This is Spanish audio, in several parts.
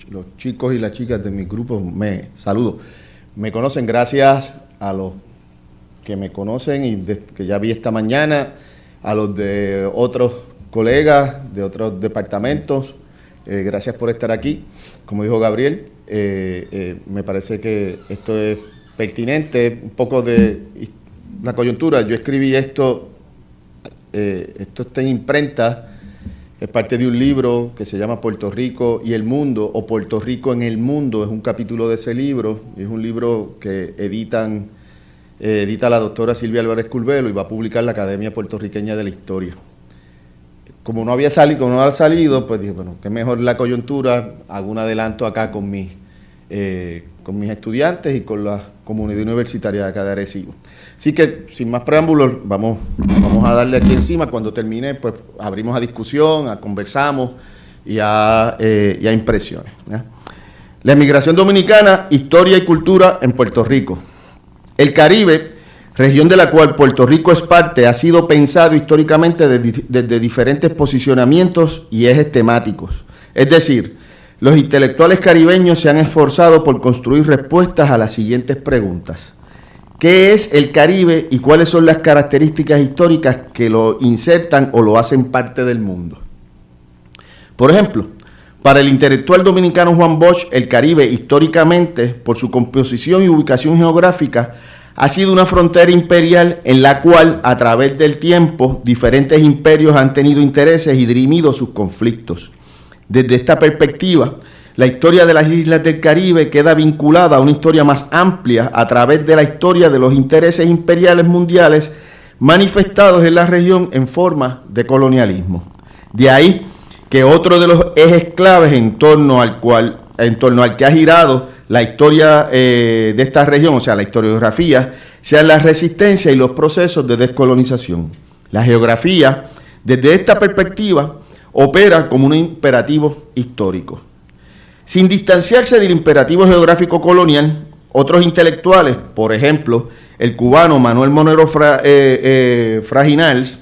los chicos y las chicas de mi grupo, me saludo. Me conocen, gracias a los que me conocen y que ya vi esta mañana, a los de otros colegas de otros departamentos. Gracias por estar aquí. Como dijo Gabriel, me parece que esto es pertinente, un poco de la coyuntura. Yo escribí esto está en imprenta, es parte de un libro que se llama Puerto Rico y el Mundo, o Puerto Rico en el Mundo, es un capítulo de ese libro, es un libro que edita la doctora Silvia Álvarez Curbelo y va a publicar la Academia Puertorriqueña de la Historia. Como no ha salido, pues dije, bueno, qué mejor la coyuntura, hago un adelanto acá con mis estudiantes y con la comunidad universitaria de acá de Arecibo. Así que, sin más preámbulos, vamos a darle aquí encima. Cuando termine, pues abrimos a discusión, conversamos y a impresiones, ¿ya? La emigración dominicana, historia y cultura en Puerto Rico. El Caribe, región de la cual Puerto Rico es parte, ha sido pensado históricamente desde diferentes posicionamientos y ejes temáticos. Es decir, los intelectuales caribeños se han esforzado por construir respuestas a las siguientes preguntas. ¿Qué es el Caribe y cuáles son las características históricas que lo insertan o lo hacen parte del mundo? Por ejemplo, para el intelectual dominicano Juan Bosch, el Caribe históricamente, por su composición y ubicación geográfica, ha sido una frontera imperial en la cual, a través del tiempo, diferentes imperios han tenido intereses y dirimido sus conflictos. Desde esta perspectiva, la historia de las islas del Caribe queda vinculada a una historia más amplia a través de la historia de los intereses imperiales mundiales manifestados en la región en forma de colonialismo. De ahí que otro de los ejes claves en torno al que ha girado la historia de esta región, o sea, la historiografía, sean la resistencia y los procesos de descolonización. La geografía, desde esta perspectiva, opera como un imperativo histórico. Sin distanciarse del imperativo geográfico colonial, otros intelectuales, por ejemplo, el cubano Manuel Monero Fraginals,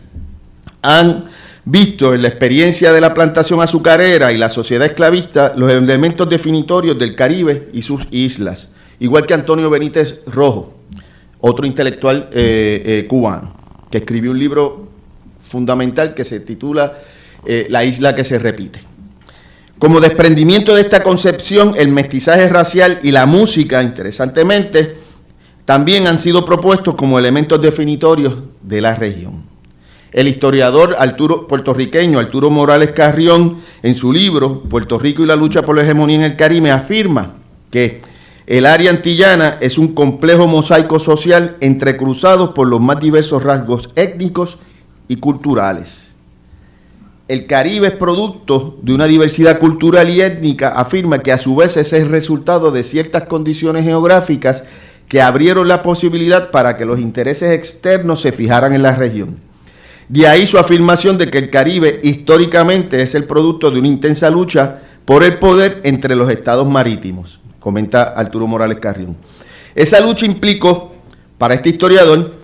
han visto en la experiencia de la plantación azucarera y la sociedad esclavista los elementos definitorios del Caribe y sus islas, igual que Antonio Benítez Rojo, otro intelectual cubano, que escribió un libro fundamental que se titula La isla que se repite. Como desprendimiento de esta concepción, el mestizaje racial y la música, interesantemente, también han sido propuestos como elementos definitorios de la región. El historiador puertorriqueño Arturo Morales Carrión, en su libro Puerto Rico y la lucha por la hegemonía en el Caribe, afirma que el área antillana es un complejo mosaico social entrecruzado por los más diversos rasgos étnicos y culturales. El Caribe es producto de una diversidad cultural y étnica, afirma que a su vez es el resultado de ciertas condiciones geográficas que abrieron la posibilidad para que los intereses externos se fijaran en la región. De ahí su afirmación de que el Caribe históricamente es el producto de una intensa lucha por el poder entre los estados marítimos, comenta Arturo Morales Carrión. Esa lucha implicó, para este historiador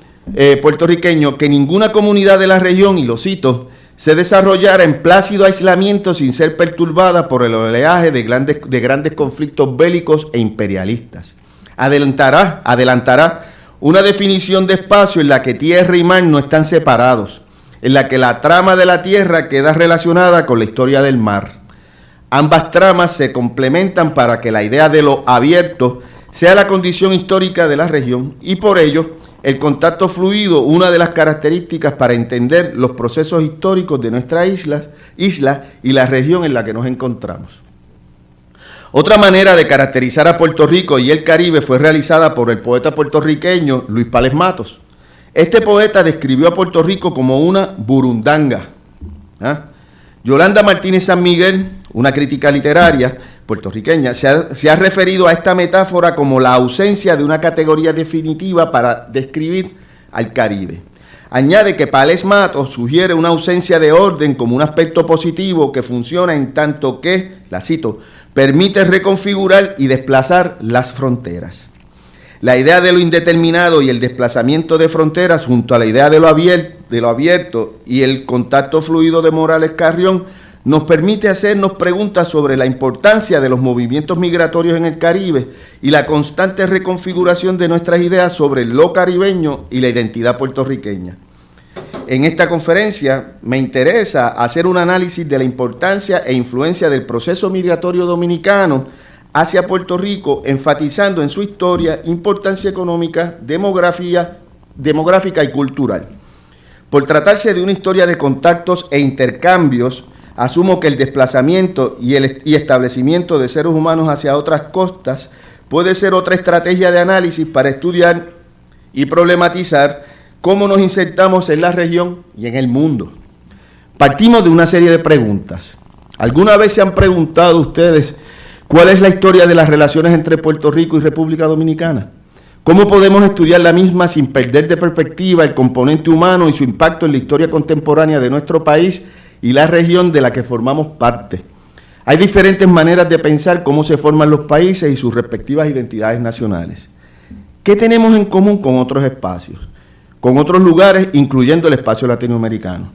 puertorriqueño, que ninguna comunidad de la región, y lo cito, se desarrollara en plácido aislamiento sin ser perturbada por el oleaje de grandes conflictos bélicos e imperialistas. Adelantará una definición de espacio en la que tierra y mar no están separados, en la que la trama de la tierra queda relacionada con la historia del mar. Ambas tramas se complementan para que la idea de lo abierto sea la condición histórica de la región y por ello el contacto fluido, una de las características para entender los procesos históricos de nuestra isla y la región en la que nos encontramos. Otra manera de caracterizar a Puerto Rico y el Caribe fue realizada por el poeta puertorriqueño Luis Pález Matos. Este poeta describió a Puerto Rico como una burundanga. Yolanda Martínez San Miguel, una crítica literaria puertorriqueña, se ha referido a esta metáfora como la ausencia de una categoría definitiva para describir al Caribe. Añade que Pález Matos sugiere una ausencia de orden como un aspecto positivo que funciona en tanto que, la cito, permite reconfigurar y desplazar las fronteras. La idea de lo indeterminado y el desplazamiento de fronteras junto a la idea de lo abierto y el contacto fluido de Morales Carrión nos permite hacernos preguntas sobre la importancia de los movimientos migratorios en el Caribe y la constante reconfiguración de nuestras ideas sobre lo caribeño y la identidad puertorriqueña. En esta conferencia me interesa hacer un análisis de la importancia e influencia del proceso migratorio dominicano hacia Puerto Rico, enfatizando en su historia, importancia económica, demográfica y cultural. Por tratarse de una historia de contactos e intercambios, asumo que el desplazamiento y establecimiento de seres humanos hacia otras costas puede ser otra estrategia de análisis para estudiar y problematizar cómo nos insertamos en la región y en el mundo. Partimos de una serie de preguntas. ¿Alguna vez se han preguntado ustedes cuál es la historia de las relaciones entre Puerto Rico y República Dominicana? ¿Cómo podemos estudiar la misma sin perder de perspectiva el componente humano y su impacto en la historia contemporánea de nuestro país y la región de la que formamos parte? Hay diferentes maneras de pensar cómo se forman los países y sus respectivas identidades nacionales. ¿Qué tenemos en común con otros espacios, con otros lugares, incluyendo el espacio latinoamericano?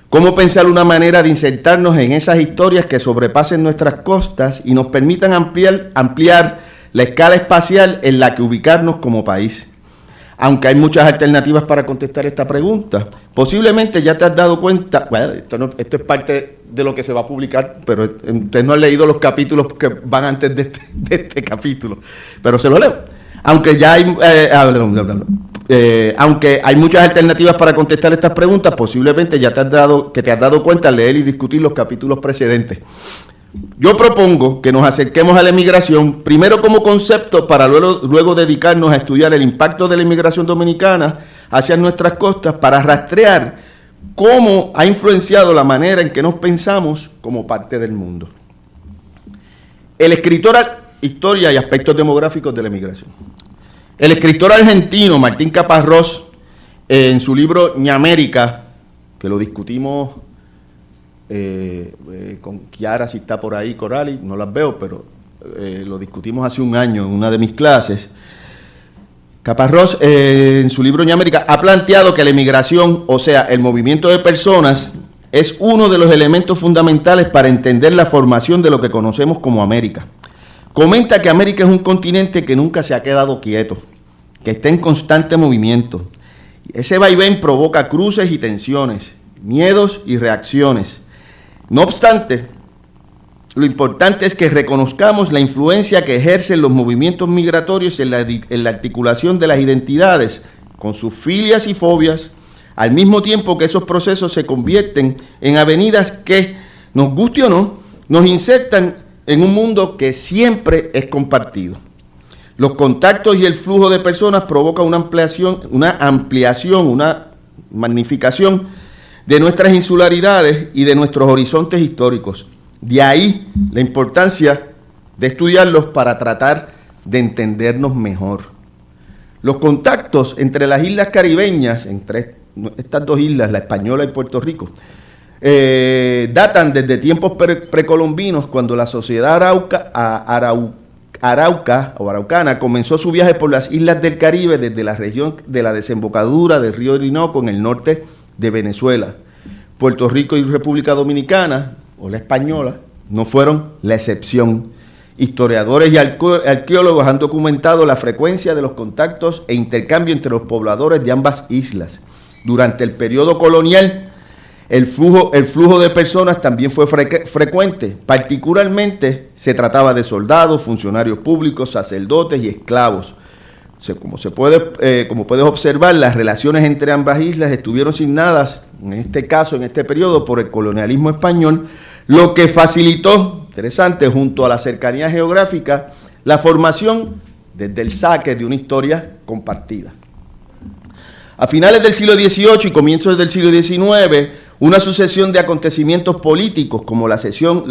¿Cómo pensar una manera de insertarnos en esas historias que sobrepasen nuestras costas y nos permitan ampliar la escala espacial en la que ubicarnos como país? Aunque hay muchas alternativas para contestar esta pregunta, posiblemente ya te has dado cuenta, bueno, esto es parte de lo que se va a publicar, pero ustedes no han leído los capítulos que van antes de este capítulo, pero se lo leo. Aunque ya hay, aunque hay muchas alternativas para contestar estas preguntas, posiblemente ya te has dado cuenta al leer y discutir los capítulos precedentes. Yo propongo que nos acerquemos a la emigración, primero como concepto, para luego dedicarnos a estudiar el impacto de la inmigración dominicana hacia nuestras costas, para rastrear cómo ha influenciado la manera en que nos pensamos como parte del mundo. El escritor Historia y aspectos demográficos de la emigración. El escritor argentino Martín Caparrós, en su libro Ñamérica, que lo discutimos con Kiara, si está por ahí, Corali, no las veo, pero lo discutimos hace un año en una de mis clases. Caparrós, en su libro Ñamérica, ha planteado que la emigración, o sea, el movimiento de personas, es uno de los elementos fundamentales para entender la formación de lo que conocemos como América. Comenta que América es un continente que nunca se ha quedado quieto, que está en constante movimiento. Ese vaivén provoca cruces y tensiones, miedos y reacciones. No obstante, lo importante es que reconozcamos la influencia que ejercen los movimientos migratorios en la articulación de las identidades, con sus filias y fobias, al mismo tiempo que esos procesos se convierten en avenidas que, nos guste o no, nos insertan en un mundo que siempre es compartido. Los contactos y el flujo de personas provocan una ampliación, una magnificación de nuestras insularidades y de nuestros horizontes históricos. De ahí la importancia de estudiarlos para tratar de entendernos mejor. Los contactos entre las islas caribeñas, entre estas dos islas, la Española y Puerto Rico, datan desde tiempos precolombinos, cuando la sociedad araucana comenzó su viaje por las islas del Caribe desde la región de la desembocadura del río Orinoco en el norte de Venezuela. Puerto Rico y República Dominicana, o la Española, no fueron la excepción. Historiadores y arqueólogos han documentado la frecuencia de los contactos e intercambio entre los pobladores de ambas islas. Durante el periodo colonial, el flujo de personas también fue frecuente. Particularmente se trataba de soldados, funcionarios públicos, sacerdotes y esclavos. Como puedes observar, las relaciones entre ambas islas estuvieron signadas, en este caso, en este periodo, por el colonialismo español, lo que facilitó, interesante, junto a la cercanía geográfica, la formación desde el saque de una historia compartida. A finales del siglo XVIII y comienzos del siglo XIX, una sucesión de acontecimientos políticos, como la cesión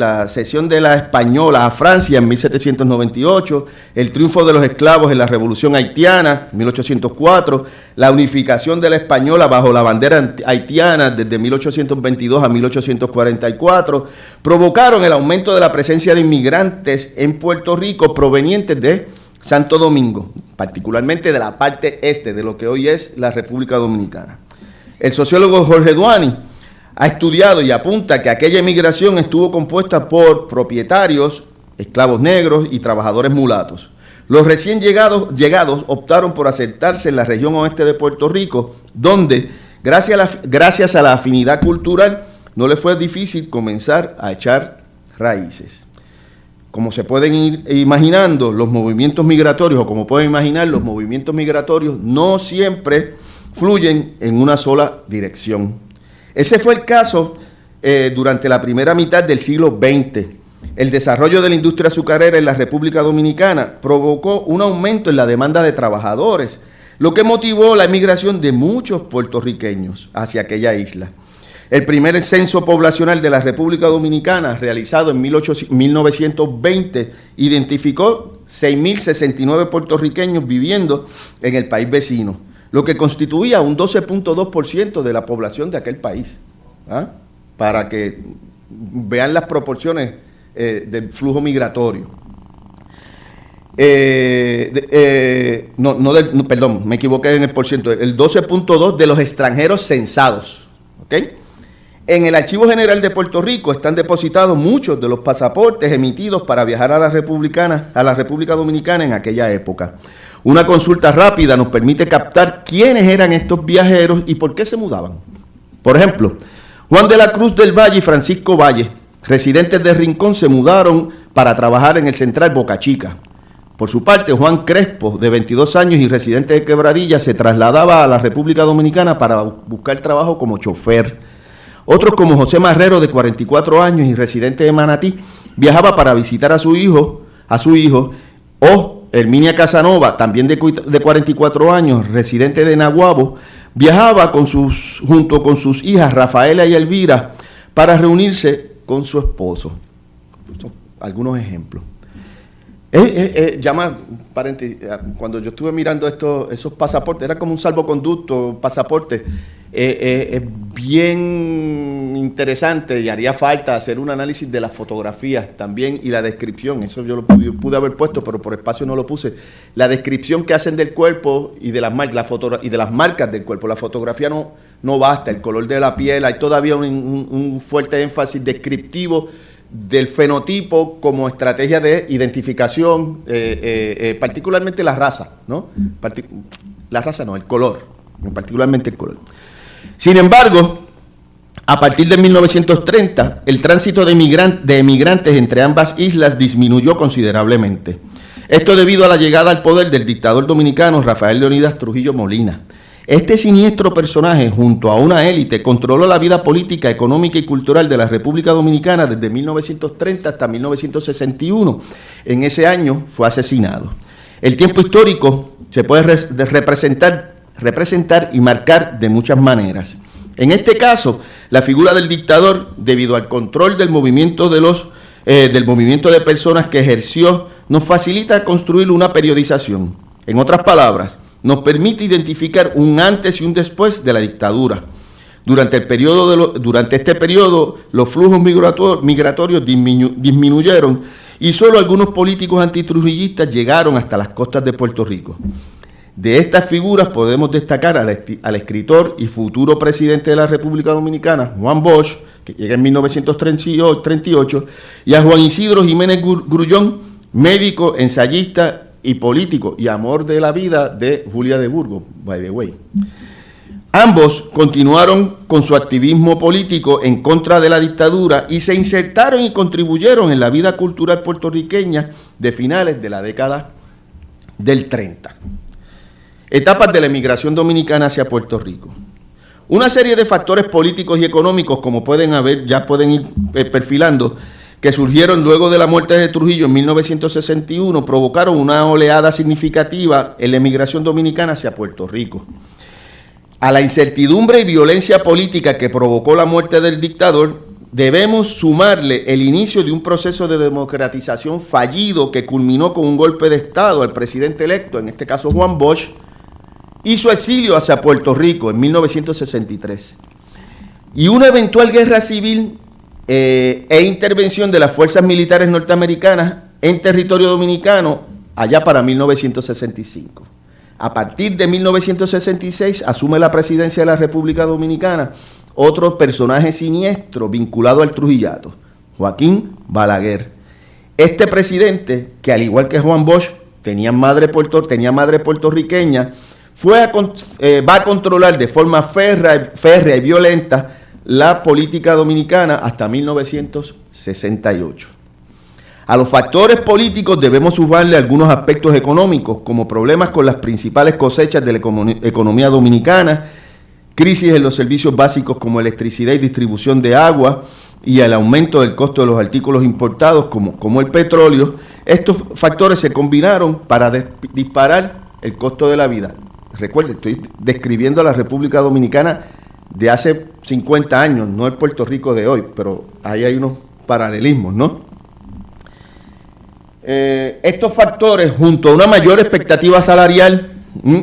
de la Española a Francia en 1798, el triunfo de los esclavos en la Revolución Haitiana en 1804, la unificación de la Española bajo la bandera haitiana desde 1822 a 1844, provocaron el aumento de la presencia de inmigrantes en Puerto Rico provenientes de Santo Domingo, particularmente de la parte este de lo que hoy es la República Dominicana. El sociólogo Jorge Duany ha estudiado y apunta que aquella emigración estuvo compuesta por propietarios, esclavos negros y trabajadores mulatos. Los recién llegados optaron por asentarse en la región oeste de Puerto Rico, donde, gracias a la afinidad cultural, no les fue difícil comenzar a echar raíces. Como se pueden ir imaginando, los movimientos migratorios, o como pueden imaginar, los movimientos migratorios no siempre fluyen en una sola dirección. Ese fue el caso durante la primera mitad del siglo XX. El desarrollo de la industria azucarera en la República Dominicana provocó un aumento en la demanda de trabajadores, lo que motivó la emigración de muchos puertorriqueños hacia aquella isla. El primer censo poblacional de la República Dominicana, realizado en 1920, identificó 6.069 puertorriqueños viviendo en el país vecino, lo que constituía un 12.2% de la población de aquel país. Para que vean las proporciones del flujo migratorio. Perdón, me equivoqué en el porciento. El 12.2% de los extranjeros censados. ¿Ok? En el Archivo General de Puerto Rico están depositados muchos de los pasaportes emitidos para viajar a la República Dominicana en aquella época. Una consulta rápida nos permite captar quiénes eran estos viajeros y por qué se mudaban. Por ejemplo, Juan de la Cruz del Valle y Francisco Valle, residentes de Rincón, se mudaron para trabajar en el Central Boca Chica. Por su parte, Juan Crespo, de 22 años y residente de Quebradilla, se trasladaba a la República Dominicana para buscar trabajo como chofer. Otros, como José Marrero, de 44 años y residente de Manatí, viajaba para visitar a su hijo, o Herminia Casanova, también de 44 años, residente de Naguabo, viajaba junto con sus hijas Rafaela y Elvira para reunirse con su esposo. Algunos ejemplos. Cuando yo estuve mirando esos pasaportes, era como un salvoconducto, pasaporte. Es bien interesante y haría falta hacer un análisis de las fotografías también y la descripción. Eso yo pude haber puesto, pero por espacio no lo puse. La descripción que hacen del cuerpo y de las marcas del cuerpo. La fotografía no basta, el color de la piel, hay todavía un fuerte énfasis descriptivo del fenotipo como estrategia de identificación, particularmente la raza, ¿no? El color, particularmente el color. Sin embargo, a partir de 1930, el tránsito de emigrantes entre ambas islas disminuyó considerablemente. Esto debido a la llegada al poder del dictador dominicano Rafael Leónidas Trujillo Molina. Este siniestro personaje, junto a una élite, controló la vida política, económica y cultural de la República Dominicana desde 1930 hasta 1961. En ese año fue asesinado. El tiempo histórico se puede representar y marcar de muchas maneras. En este caso, la figura del dictador, debido al control del movimiento de personas que ejerció, nos facilita construir una periodización. En otras palabras, nos permite identificar un antes y un después de la dictadura. Durante este periodo, los flujos migratorios disminuyeron y solo algunos políticos antitrujillistas llegaron hasta las costas de Puerto Rico. De estas figuras podemos destacar al escritor y futuro presidente de la República Dominicana, Juan Bosch, que llega en 1938, y a Juan Isidro Jiménez Grullón, médico, ensayista y político, y amor de la vida de Julia de Burgos, by the way. Ambos continuaron con su activismo político en contra de la dictadura y se insertaron y contribuyeron en la vida cultural puertorriqueña de finales de la década del 30. Etapas de la emigración dominicana hacia Puerto Rico. Una serie de factores políticos y económicos, como pueden ir perfilando, que surgieron luego de la muerte de Trujillo en 1961, provocaron una oleada significativa en la emigración dominicana hacia Puerto Rico. A la incertidumbre y violencia política que provocó la muerte del dictador, debemos sumarle el inicio de un proceso de democratización fallido que culminó con un golpe de Estado al presidente electo, en este caso Juan Bosch, y su exilio hacia Puerto Rico en 1963. Y una eventual guerra civil e intervención de las fuerzas militares norteamericanas en territorio dominicano allá para 1965. A partir de 1966 asume la presidencia de la República Dominicana otro personaje siniestro vinculado al Trujillato, Joaquín Balaguer. Este presidente, que al igual que Juan Bosch tenía madre puertorriqueña, va a controlar de forma férrea y violenta la política dominicana hasta 1968. A los factores políticos debemos sumarle algunos aspectos económicos, como problemas con las principales cosechas de la economía dominicana, crisis en los servicios básicos como electricidad y distribución de agua, y el aumento del costo de los artículos importados como el petróleo. Estos factores se combinaron para disparar el costo de la vida. Recuerden, estoy describiendo a la República Dominicana de hace 50 años, no el Puerto Rico de hoy, pero ahí hay unos paralelismos, ¿no? Estos factores, junto a una mayor expectativa salarial,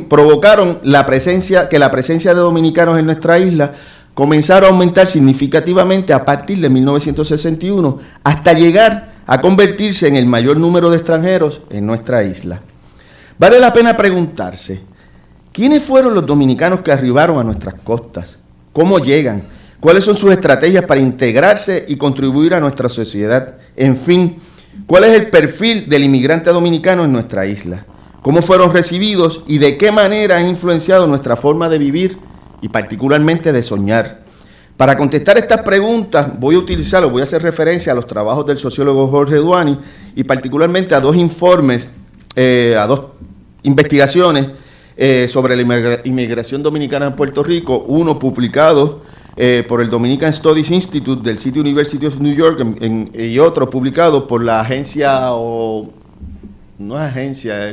provocaron que la presencia de dominicanos en nuestra isla comenzaron a aumentar significativamente a partir de 1961, hasta llegar a convertirse en el mayor número de extranjeros en nuestra isla. Vale la pena preguntarse, ¿quiénes fueron los dominicanos que arribaron a nuestras costas? ¿Cómo llegan? ¿Cuáles son sus estrategias para integrarse y contribuir a nuestra sociedad? En fin, ¿cuál es el perfil del inmigrante dominicano en nuestra isla? ¿Cómo fueron recibidos y de qué manera han influenciado nuestra forma de vivir y particularmente de soñar? Para contestar estas preguntas voy a hacer referencia a los trabajos del sociólogo Jorge Duany y particularmente a dos informes, a dos investigaciones sobre la inmigración dominicana en Puerto Rico, uno publicado por el Dominican Studies Institute del City University of New York y otro publicado por la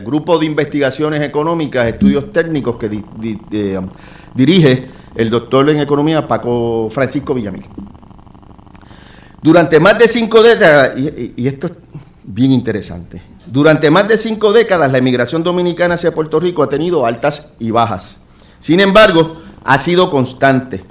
Grupo de Investigaciones Económicas, Estudios Técnicos que dirige el doctor en Economía Francisco Villamil. Durante más de 5 décadas, y esto es bien interesante, durante más de 5 décadas la emigración dominicana hacia Puerto Rico ha tenido altas y bajas. Sin embargo, ha sido constante.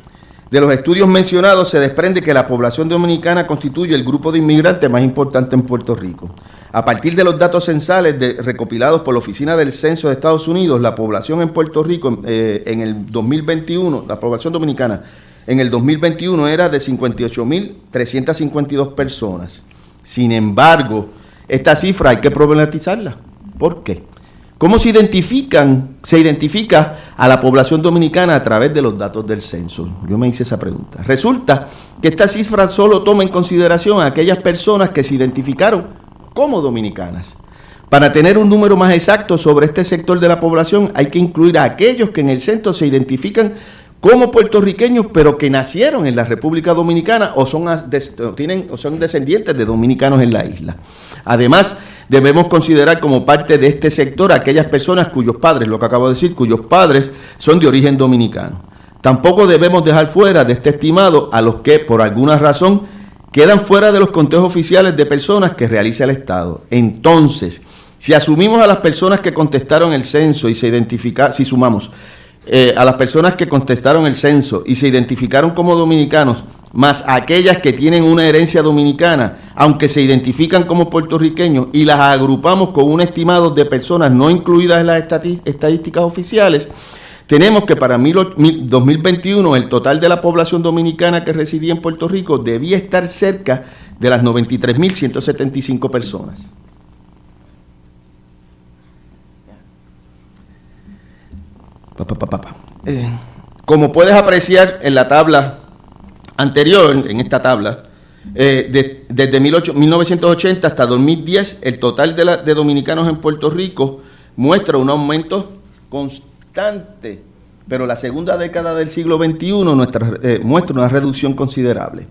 De los estudios mencionados se desprende que la población dominicana constituye el grupo de inmigrantes más importante en Puerto Rico. A partir de los datos censales recopilados por la Oficina del Censo de Estados Unidos, la población en Puerto Rico en el 2021, la población dominicana en el 2021 era de 58.352 personas. Sin embargo, esta cifra hay que problematizarla. ¿Por qué? ¿Cómo se identifica a la población dominicana a través de los datos del censo? Yo me hice esa pregunta. Resulta que esta cifra solo toma en consideración a aquellas personas que se identificaron como dominicanas. Para tener un número más exacto sobre este sector de la población hay que incluir a aquellos que en el censo se identifican como puertorriqueños, pero que nacieron en la República Dominicana o son descendientes de dominicanos en la isla. Además, debemos considerar como parte de este sector a aquellas personas cuyos padres, lo que acabo de decir, cuyos padres son de origen dominicano. Tampoco debemos dejar fuera de este estimado a los que, por alguna razón, quedan fuera de los conteos oficiales de personas que realiza el Estado. Entonces, si asumimos a las personas que contestaron el censo y si sumamos a las personas que contestaron el censo y se identificaron como dominicanos, más aquellas que tienen una herencia dominicana, aunque se identifican como puertorriqueños, y las agrupamos con un estimado de personas no incluidas en las estadísticas oficiales, tenemos que para 2021 el total de la población dominicana que residía en Puerto Rico debía estar cerca de las 93.175 personas. Como puedes apreciar en la tabla anterior, en esta tabla, desde 1980 hasta 2010, el total de dominicanos en Puerto Rico muestra un aumento constante, pero la segunda década del siglo XXI muestra una reducción considerable.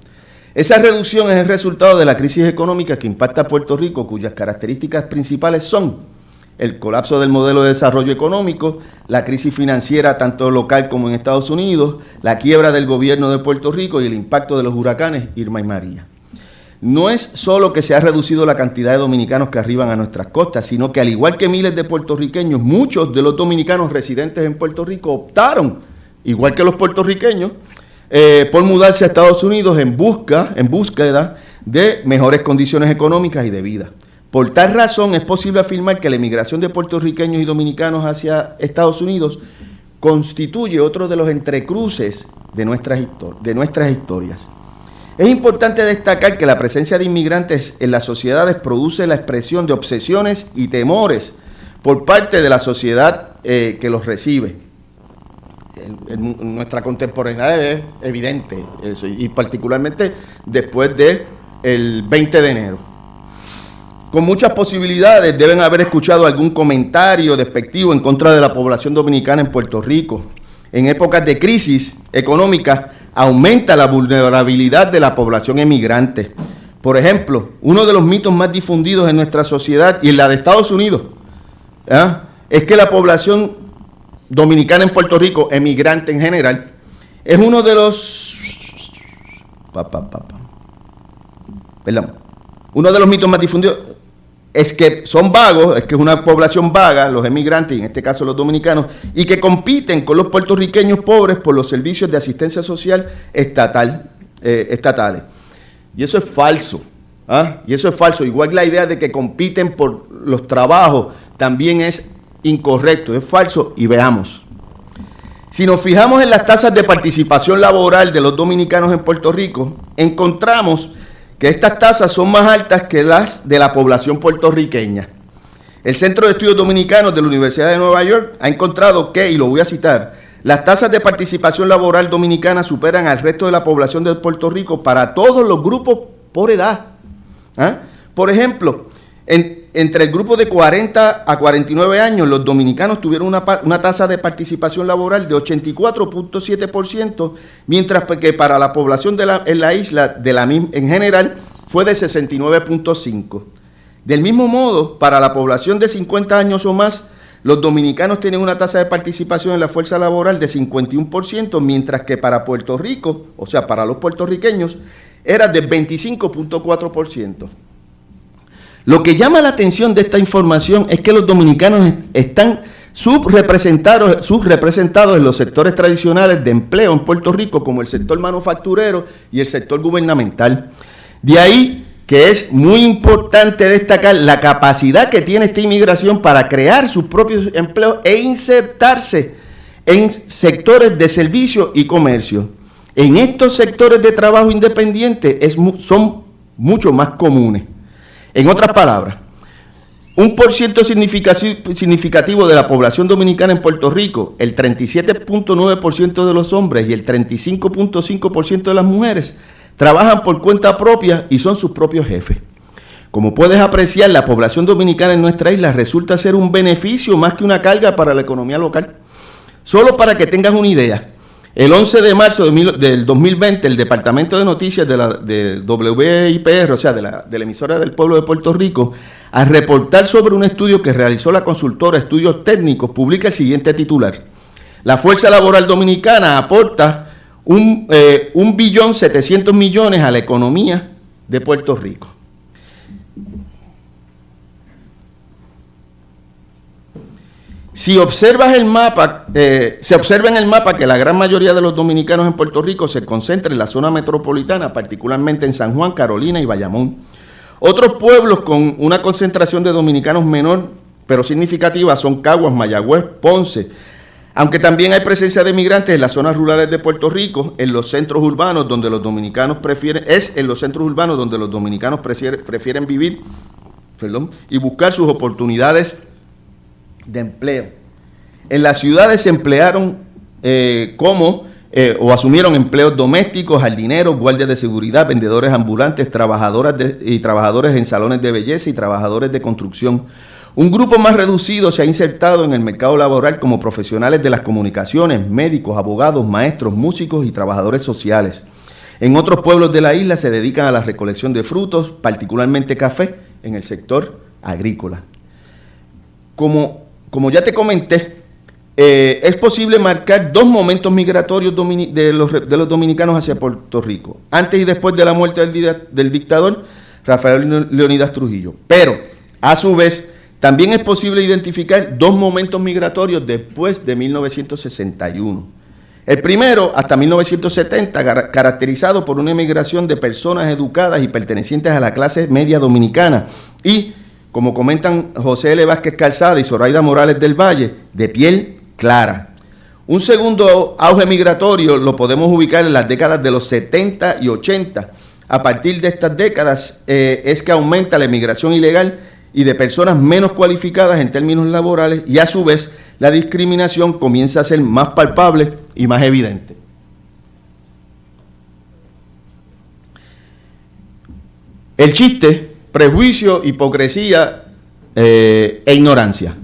Esa reducción es el resultado de la crisis económica que impacta a Puerto Rico, cuyas características principales son el colapso del modelo de desarrollo económico, la crisis financiera tanto local como en Estados Unidos, la quiebra del gobierno de Puerto Rico y el impacto de los huracanes Irma y María. No es solo que se ha reducido la cantidad de dominicanos que arriban a nuestras costas, sino que al igual que miles de puertorriqueños, muchos de los dominicanos residentes en Puerto Rico optaron, igual que los puertorriqueños, por mudarse a Estados Unidos en búsqueda de mejores condiciones económicas y de vida. Por tal razón es posible afirmar que la emigración de puertorriqueños y dominicanos hacia Estados Unidos constituye otro de los entrecruces de nuestras historias. Es importante destacar que la presencia de inmigrantes en las sociedades produce la expresión de obsesiones y temores por parte de la sociedad que los recibe. En nuestra contemporaneidad es evidente eso, y particularmente después del 20 de enero. Con muchas posibilidades deben haber escuchado algún comentario despectivo en contra de la población dominicana en Puerto Rico. En épocas de crisis económica aumenta la vulnerabilidad de la población emigrante. Por ejemplo, uno de los mitos más difundidos en nuestra sociedad y en la de Estados Unidos, es que la población dominicana en Puerto Rico, emigrante en general, es uno de los uno de los mitos más difundidos es que son vagos, es que es una población vaga, los emigrantes, y en este caso los dominicanos, y que compiten con los puertorriqueños pobres por los servicios de asistencia social estatales. Y eso es falso. Y eso es falso. Igual la idea de que compiten por los trabajos también es incorrecto, es falso, y veamos. Si nos fijamos en las tasas de participación laboral de los dominicanos en Puerto Rico, encontramos que estas tasas son más altas que las de la población puertorriqueña. El Centro de Estudios Dominicanos de la Universidad de Nueva York ha encontrado que, y lo voy a citar, las tasas de participación laboral dominicana superan al resto de la población de Puerto Rico para todos los grupos por edad. Por ejemplo, entre el grupo de 40 a 49 años, los dominicanos tuvieron una tasa de participación laboral de 84.7%, mientras que para la población en la isla en general fue de 69.5%. Del mismo modo, para la población de 50 años o más, los dominicanos tienen una tasa de participación en la fuerza laboral de 51%, mientras que para Puerto Rico, o sea, para los puertorriqueños, era de 25.4%. Lo que llama la atención de esta información es que los dominicanos están subrepresentados en los sectores tradicionales de empleo en Puerto Rico, como el sector manufacturero y el sector gubernamental. De ahí que es muy importante destacar la capacidad que tiene esta inmigración para crear sus propios empleos e insertarse en sectores de servicio y comercio. En estos sectores de trabajo independiente son mucho más comunes. En otras palabras, un % significativo de la población dominicana en Puerto Rico, el 37.9% de los hombres y el 35.5% de las mujeres, trabajan por cuenta propia y son sus propios jefes. Como puedes apreciar, la población dominicana en nuestra isla resulta ser un beneficio más que una carga para la economía local. Solo para que tengas una idea, el 11 de marzo del 2020, el Departamento de Noticias de WIPR, o sea, de la emisora del pueblo de Puerto Rico, al reportar sobre un estudio que realizó la consultora Estudios Técnicos, publica el siguiente titular: la fuerza laboral dominicana aporta 1.700.000.000 a la economía de Puerto Rico. Si observas el mapa, se observa en el mapa que la gran mayoría de los dominicanos en Puerto Rico se concentra en la zona metropolitana, particularmente en San Juan, Carolina y Bayamón. Otros pueblos con una concentración de dominicanos menor, pero significativa, son Caguas, Mayagüez, Ponce. Aunque también hay presencia de migrantes en las zonas rurales de Puerto Rico, en los centros urbanos donde los dominicanos prefieren vivir, y buscar sus oportunidades de empleo. En las ciudades se emplearon o asumieron empleos domésticos, jardineros, guardias de seguridad, vendedores ambulantes, trabajadores en salones de belleza y trabajadores de construcción. Un grupo más reducido se ha insertado en el mercado laboral como profesionales de las comunicaciones, médicos, abogados, maestros, músicos y trabajadores sociales. En otros pueblos de la isla se dedican a la recolección de frutos, particularmente café, en el sector agrícola. Como ya te comenté, es posible marcar dos momentos migratorios de los dominicanos hacia Puerto Rico, antes y después de la muerte del dictador Rafael Leónidas Trujillo. Pero, a su vez, también es posible identificar dos momentos migratorios después de 1961. El primero, hasta 1970, caracterizado por una emigración de personas educadas y pertenecientes a la clase media dominicana y, como comentan José L. Vázquez Calzada y Zoraida Morales del Valle, de piel clara. Un segundo auge migratorio lo podemos ubicar en las décadas de los 70 y 80. A partir de estas décadas es que aumenta la emigración ilegal y de personas menos cualificadas en términos laborales, y a su vez la discriminación comienza a ser más palpable y más evidente. El chiste, prejuicio, hipocresía e ignorancia.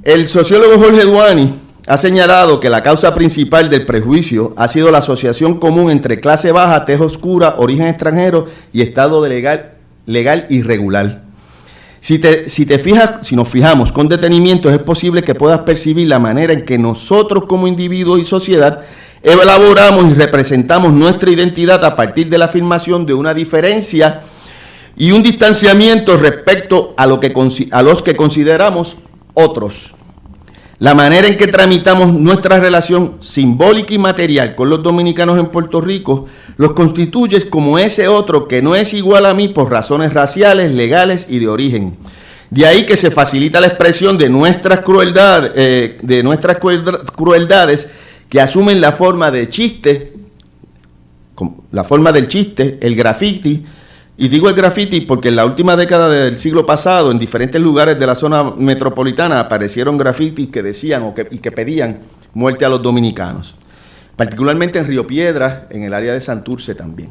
El sociólogo Jorge Duany ha señalado que la causa principal del prejuicio ha sido la asociación común entre clase baja, tez oscura, origen extranjero y estado de legal irregular. Si nos fijamos con detenimiento, es posible que puedas percibir la manera en que nosotros como individuos y sociedad elaboramos y representamos nuestra identidad a partir de la afirmación de una diferencia y un distanciamiento respecto a los que consideramos otros. La manera en que tramitamos nuestra relación simbólica y material con los dominicanos en Puerto Rico los constituye como ese otro que no es igual a mí por razones raciales, legales y de origen. De ahí que se facilita la expresión de nuestras crueldades que asumen la forma de chiste, la forma del chiste, el graffiti. Y digo el graffiti porque en la última década del siglo pasado, en diferentes lugares de la zona metropolitana, aparecieron grafitis que decían y que pedían muerte a los dominicanos, particularmente en Río Piedras, en el área de Santurce también.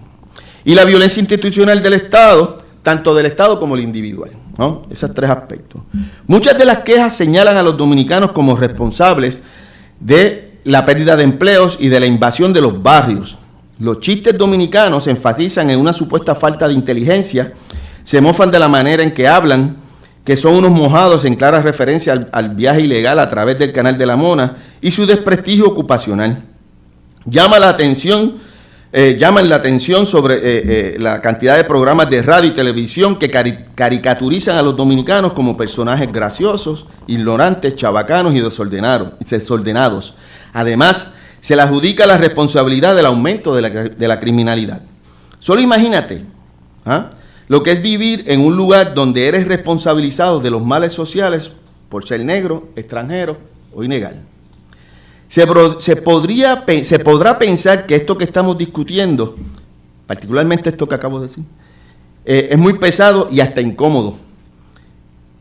Y la violencia institucional del Estado, tanto del Estado como el individual, ¿no? Esos tres aspectos. Muchas de las quejas señalan a los dominicanos como responsables de la pérdida de empleos y de la invasión de los barrios. Los chistes dominicanos enfatizan en una supuesta falta de inteligencia, se mofan de la manera en que hablan, que son unos mojados en clara referencia al viaje ilegal a través del Canal de la Mona y su desprestigio ocupacional. Llaman la atención sobre la cantidad de programas de radio y televisión que caricaturizan a los dominicanos como personajes graciosos, ignorantes, chabacanos y desordenados. Además, se le adjudica la responsabilidad del aumento de la criminalidad. Solo imagínate lo que es vivir en un lugar donde eres responsabilizado de los males sociales por ser negro, extranjero o ilegal. Se podrá pensar que esto que estamos discutiendo, particularmente esto que acabo de decir, es muy pesado y hasta incómodo.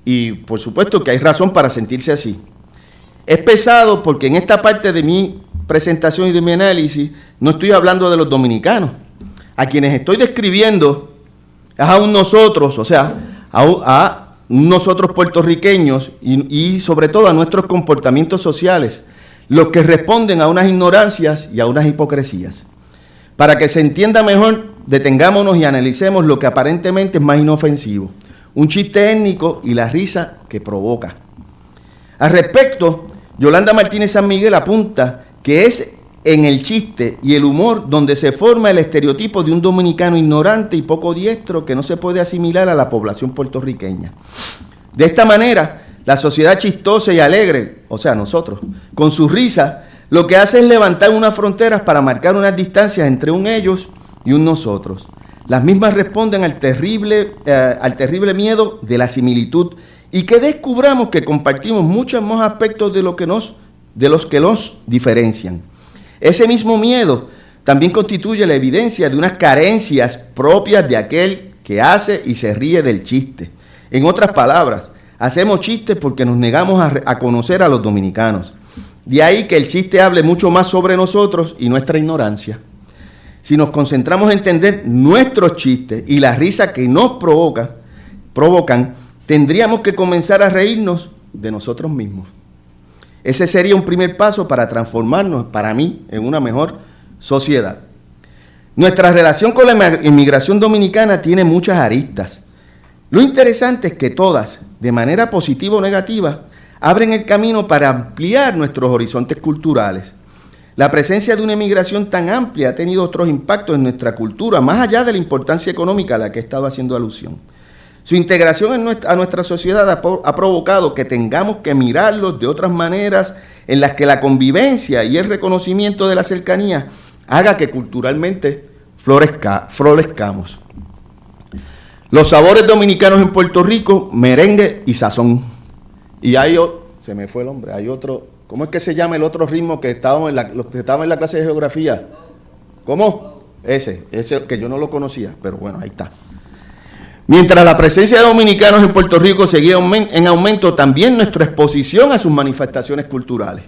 Y por supuesto que hay razón para sentirse así. Es pesado porque en esta parte de mi presentación y de mi análisis no estoy hablando de los dominicanos. A quienes estoy describiendo es a un nosotros, o sea, a nosotros puertorriqueños y sobre todo a nuestros comportamientos sociales, los que responden a unas ignorancias y a unas hipocresías. Para que se entienda mejor, detengámonos y analicemos lo que aparentemente es más inofensivo, un chiste étnico y la risa que provoca. Al respecto, Yolanda Martínez San Miguel apunta que es en el chiste y el humor donde se forma el estereotipo de un dominicano ignorante y poco diestro que no se puede asimilar a la población puertorriqueña. De esta manera, la sociedad chistosa y alegre, o sea, nosotros, con su risa, lo que hace es levantar unas fronteras para marcar unas distancias entre un ellos y un nosotros. Las mismas responden al terrible miedo de la similitud y que descubramos que compartimos muchos más aspectos de los que los diferencian. Ese mismo miedo también constituye la evidencia de unas carencias propias de aquel que hace y se ríe del chiste. En otras palabras, hacemos chistes porque nos negamos a conocer a los dominicanos. De ahí que el chiste hable mucho más sobre nosotros y nuestra ignorancia. Si nos concentramos en entender nuestros chistes y la risa que nos provocan, tendríamos que comenzar a reírnos de nosotros mismos. Ese sería un primer paso para transformarnos, para mí, en una mejor sociedad. Nuestra relación con la inmigración dominicana tiene muchas aristas. Lo interesante es que todas, de manera positiva o negativa, abren el camino para ampliar nuestros horizontes culturales. La presencia de una inmigración tan amplia ha tenido otros impactos en nuestra cultura, más allá de la importancia económica a la que he estado haciendo alusión. Su integración a nuestra sociedad ha provocado que tengamos que mirarlos de otras maneras en las que la convivencia y el reconocimiento de la cercanía haga que culturalmente florezcamos. Los sabores dominicanos en Puerto Rico, merengue y sazón. Y hay otro ¿Cómo es que se llama el otro ritmo que estábamos en la clase de geografía? ¿Cómo? Ese que yo no lo conocía, pero bueno, ahí está. Mientras la presencia de dominicanos en Puerto Rico seguía en aumento, también nuestra exposición a sus manifestaciones culturales.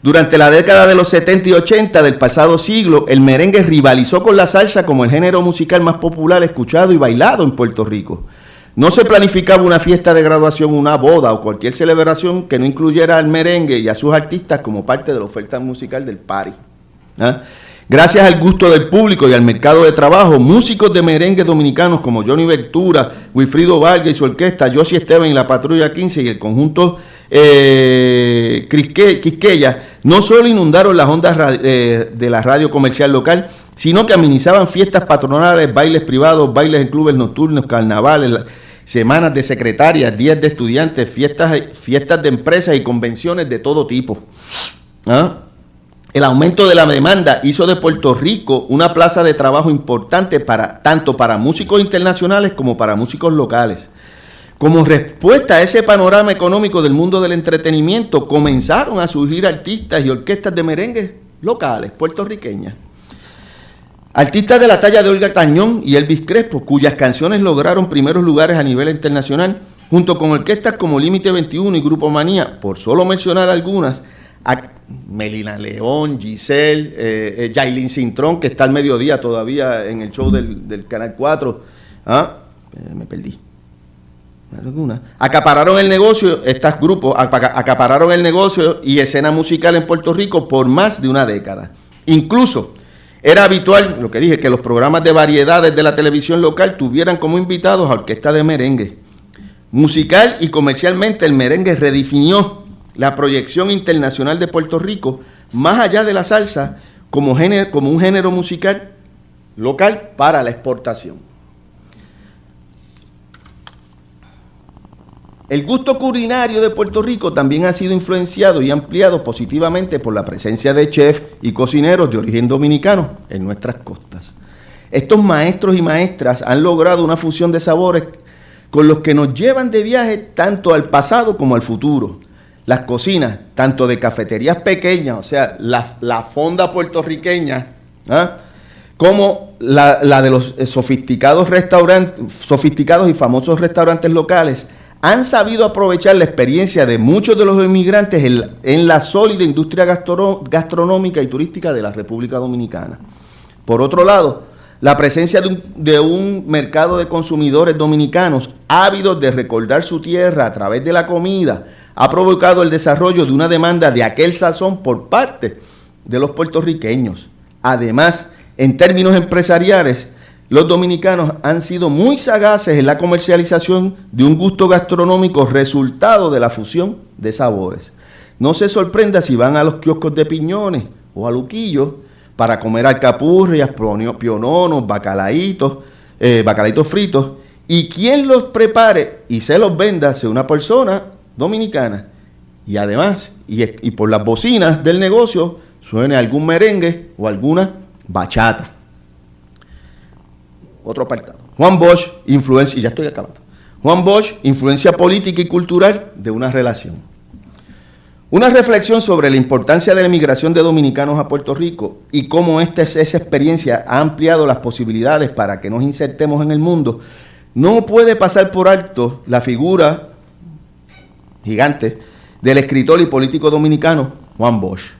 Durante la década de los 70 y 80 del pasado siglo, el merengue rivalizó con la salsa como el género musical más popular, escuchado y bailado en Puerto Rico. No se planificaba una fiesta de graduación, una boda o cualquier celebración que no incluyera al merengue y a sus artistas como parte de la oferta musical del party. Gracias al gusto del público y al mercado de trabajo, músicos de merengue dominicanos como Johnny Ventura, Wilfrido Vargas y su orquesta, Josie Esteban y la Patrulla 15 y el conjunto Quisqueya, no solo inundaron las ondas de la radio comercial local, sino que amenizaban fiestas patronales, bailes privados, bailes en clubes nocturnos, carnavales, semanas de secretarias, días de estudiantes, fiestas de empresas y convenciones de todo tipo. El aumento de la demanda hizo de Puerto Rico una plaza de trabajo importante tanto para músicos internacionales como para músicos locales. Como respuesta a ese panorama económico del mundo del entretenimiento, comenzaron a surgir artistas y orquestas de merengue locales, puertorriqueñas. Artistas de la talla de Olga Tañón y Elvis Crespo, cuyas canciones lograron primeros lugares a nivel internacional, junto con orquestas como Límite 21 y Grupo Manía, por solo mencionar algunas, a Melina León, Giselle, Yailin Cintrón, que está al mediodía todavía en el show del Canal 4. Me perdí. Acapararon el negocio, estos grupos acapararon el negocio y escena musical en Puerto Rico por más de una década. Incluso era habitual, lo que dije, que los programas de variedades de la televisión local tuvieran como invitados a orquestas de merengue. Musical y comercialmente, el merengue redefinió la proyección internacional de Puerto Rico, más allá de la salsa, como un género musical local para la exportación. El gusto culinario de Puerto Rico también ha sido influenciado y ampliado positivamente por la presencia de chefs y cocineros de origen dominicano en nuestras costas. Estos maestros y maestras han logrado una fusión de sabores con los que nos llevan de viaje tanto al pasado como al futuro. Las cocinas, tanto de cafeterías pequeñas, o sea, la fonda puertorriqueña, como la de los sofisticados y famosos restaurantes locales, han sabido aprovechar la experiencia de muchos de los inmigrantes en la sólida industria gastronómica y turística de la República Dominicana. Por otro lado, la presencia de un mercado de consumidores dominicanos ávidos de recordar su tierra a través de la comida ha provocado el desarrollo de una demanda de aquel sazón por parte de los puertorriqueños. Además, en términos empresariales, los dominicanos han sido muy sagaces en la comercialización de un gusto gastronómico resultado de la fusión de sabores. No se sorprenda si van a los kioscos de Piñones o a Luquillo para comer alcapurrias, piononos, bacalaitos fritos, y quien los prepare y se los venda sea una persona dominicana. Y además, y por las bocinas del negocio, suene algún merengue o alguna bachata. Otro apartado. Juan Bosch, influencia política y cultural de una relación. Una reflexión sobre la importancia de la emigración de dominicanos a Puerto Rico y cómo esa experiencia ha ampliado las posibilidades para que nos insertemos en el mundo, no puede pasar por alto la figura gigante del escritor y político dominicano Juan Bosch.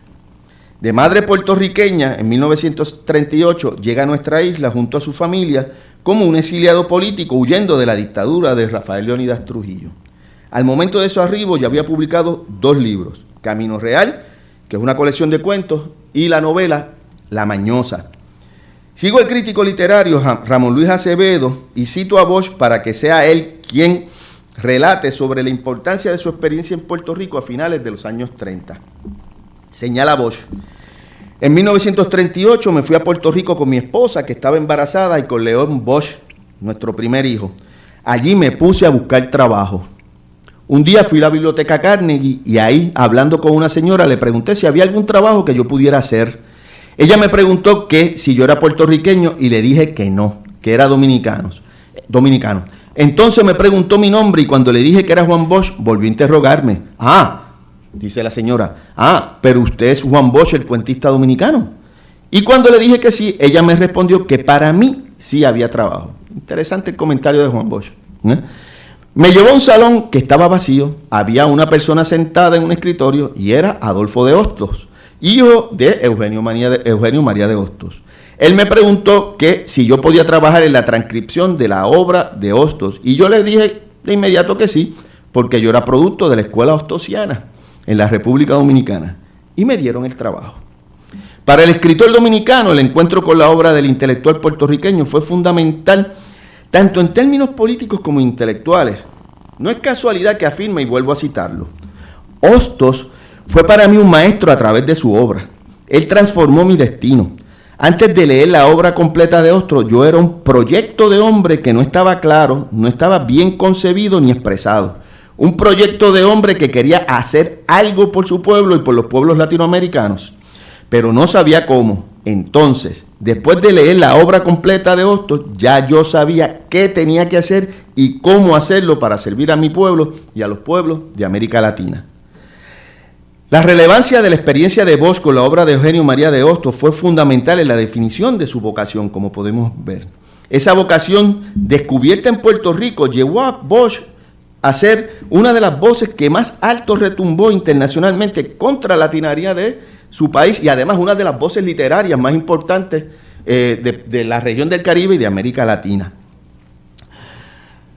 De madre puertorriqueña, en 1938 llega a nuestra isla junto a su familia como un exiliado político huyendo de la dictadura de Rafael Leónidas Trujillo. Al momento de su arribo ya había publicado 2 libros, Camino Real, que es una colección de cuentos, y la novela La Mañosa. Sigo el crítico literario Ramón Luis Acevedo y cito a Bosch para que sea él quien relate sobre la importancia de su experiencia en Puerto Rico a finales de los años 30. Señala Bosch: en 1938 me fui a Puerto Rico con mi esposa, que estaba embarazada, y con León Bosch, nuestro primer hijo. Allí me puse a buscar trabajo. Un día fui a la biblioteca Carnegie y ahí, hablando con una señora, le pregunté si había algún trabajo que yo pudiera hacer. Ella me preguntó que si yo era puertorriqueño y le dije que no, que era dominicano. Entonces me preguntó mi nombre y cuando le dije que era Juan Bosch, volvió a interrogarme. Dice la señora, pero usted es Juan Bosch, el cuentista dominicano. Y cuando le dije que sí, ella me respondió que para mí sí había trabajo. Interesante el comentario de Juan Bosch. Me llevó a un salón que estaba vacío, había una persona sentada en un escritorio y era Adolfo de Hostos, hijo de Eugenio María de Hostos. Él me preguntó que si yo podía trabajar en la transcripción de la obra de Hostos y yo le dije de inmediato que sí, porque yo era producto de la escuela hostosiana en la República Dominicana y me dieron el trabajo. Para el escritor dominicano, el encuentro con la obra del intelectual puertorriqueño fue fundamental tanto en términos políticos como intelectuales. No es casualidad que afirme, y vuelvo a citarlo, Hostos fue para mí un maestro a través de su obra. Él transformó mi destino. Antes de leer la obra completa de Hostos, yo era un proyecto de hombre que no estaba claro, no estaba bien concebido ni expresado. Un proyecto de hombre que quería hacer algo por su pueblo y por los pueblos latinoamericanos, pero no sabía cómo. Entonces, después de leer la obra completa de Hostos, ya yo sabía qué tenía que hacer y cómo hacerlo para servir a mi pueblo y a los pueblos de América Latina. La relevancia de la experiencia de Bosch con la obra de Eugenio María de Hostos fue fundamental en la definición de su vocación, como podemos ver. Esa vocación descubierta en Puerto Rico llevó a Bosch a ser una de las voces que más alto retumbó internacionalmente contra la tiranía de su país y además una de las voces literarias más importantes de la región del Caribe y de América Latina.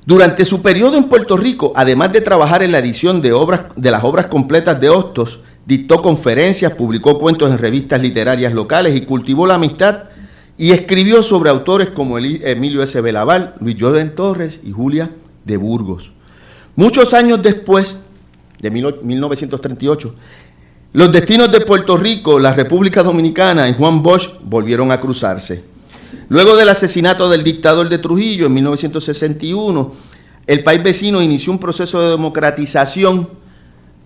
Durante su periodo en Puerto Rico, además de trabajar en la edición de las obras completas de Hostos, dictó conferencias, publicó cuentos en revistas literarias locales y cultivó la amistad y escribió sobre autores como Emilio S. Belaval, Luis Jordan Torres y Julia de Burgos. Muchos años después, de 1938, los destinos de Puerto Rico, la República Dominicana y Juan Bosch volvieron a cruzarse. Luego del asesinato del dictador de Trujillo en 1961, el país vecino inició un proceso de democratización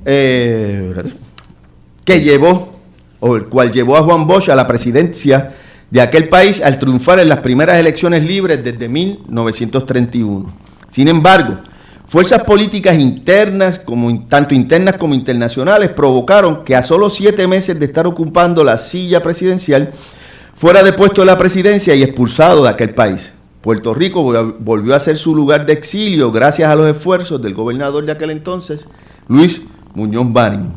el cual llevó a Juan Bosch a la presidencia de aquel país al triunfar en las primeras elecciones libres desde 1931. Sin embargo, fuerzas políticas internas, tanto internas como internacionales, provocaron que a solo 7 meses de estar ocupando la silla presidencial, fuera depuesto de la presidencia y expulsado de aquel país. Puerto Rico volvió a ser su lugar de exilio gracias a los esfuerzos del gobernador de aquel entonces, Luis Muñoz Marín.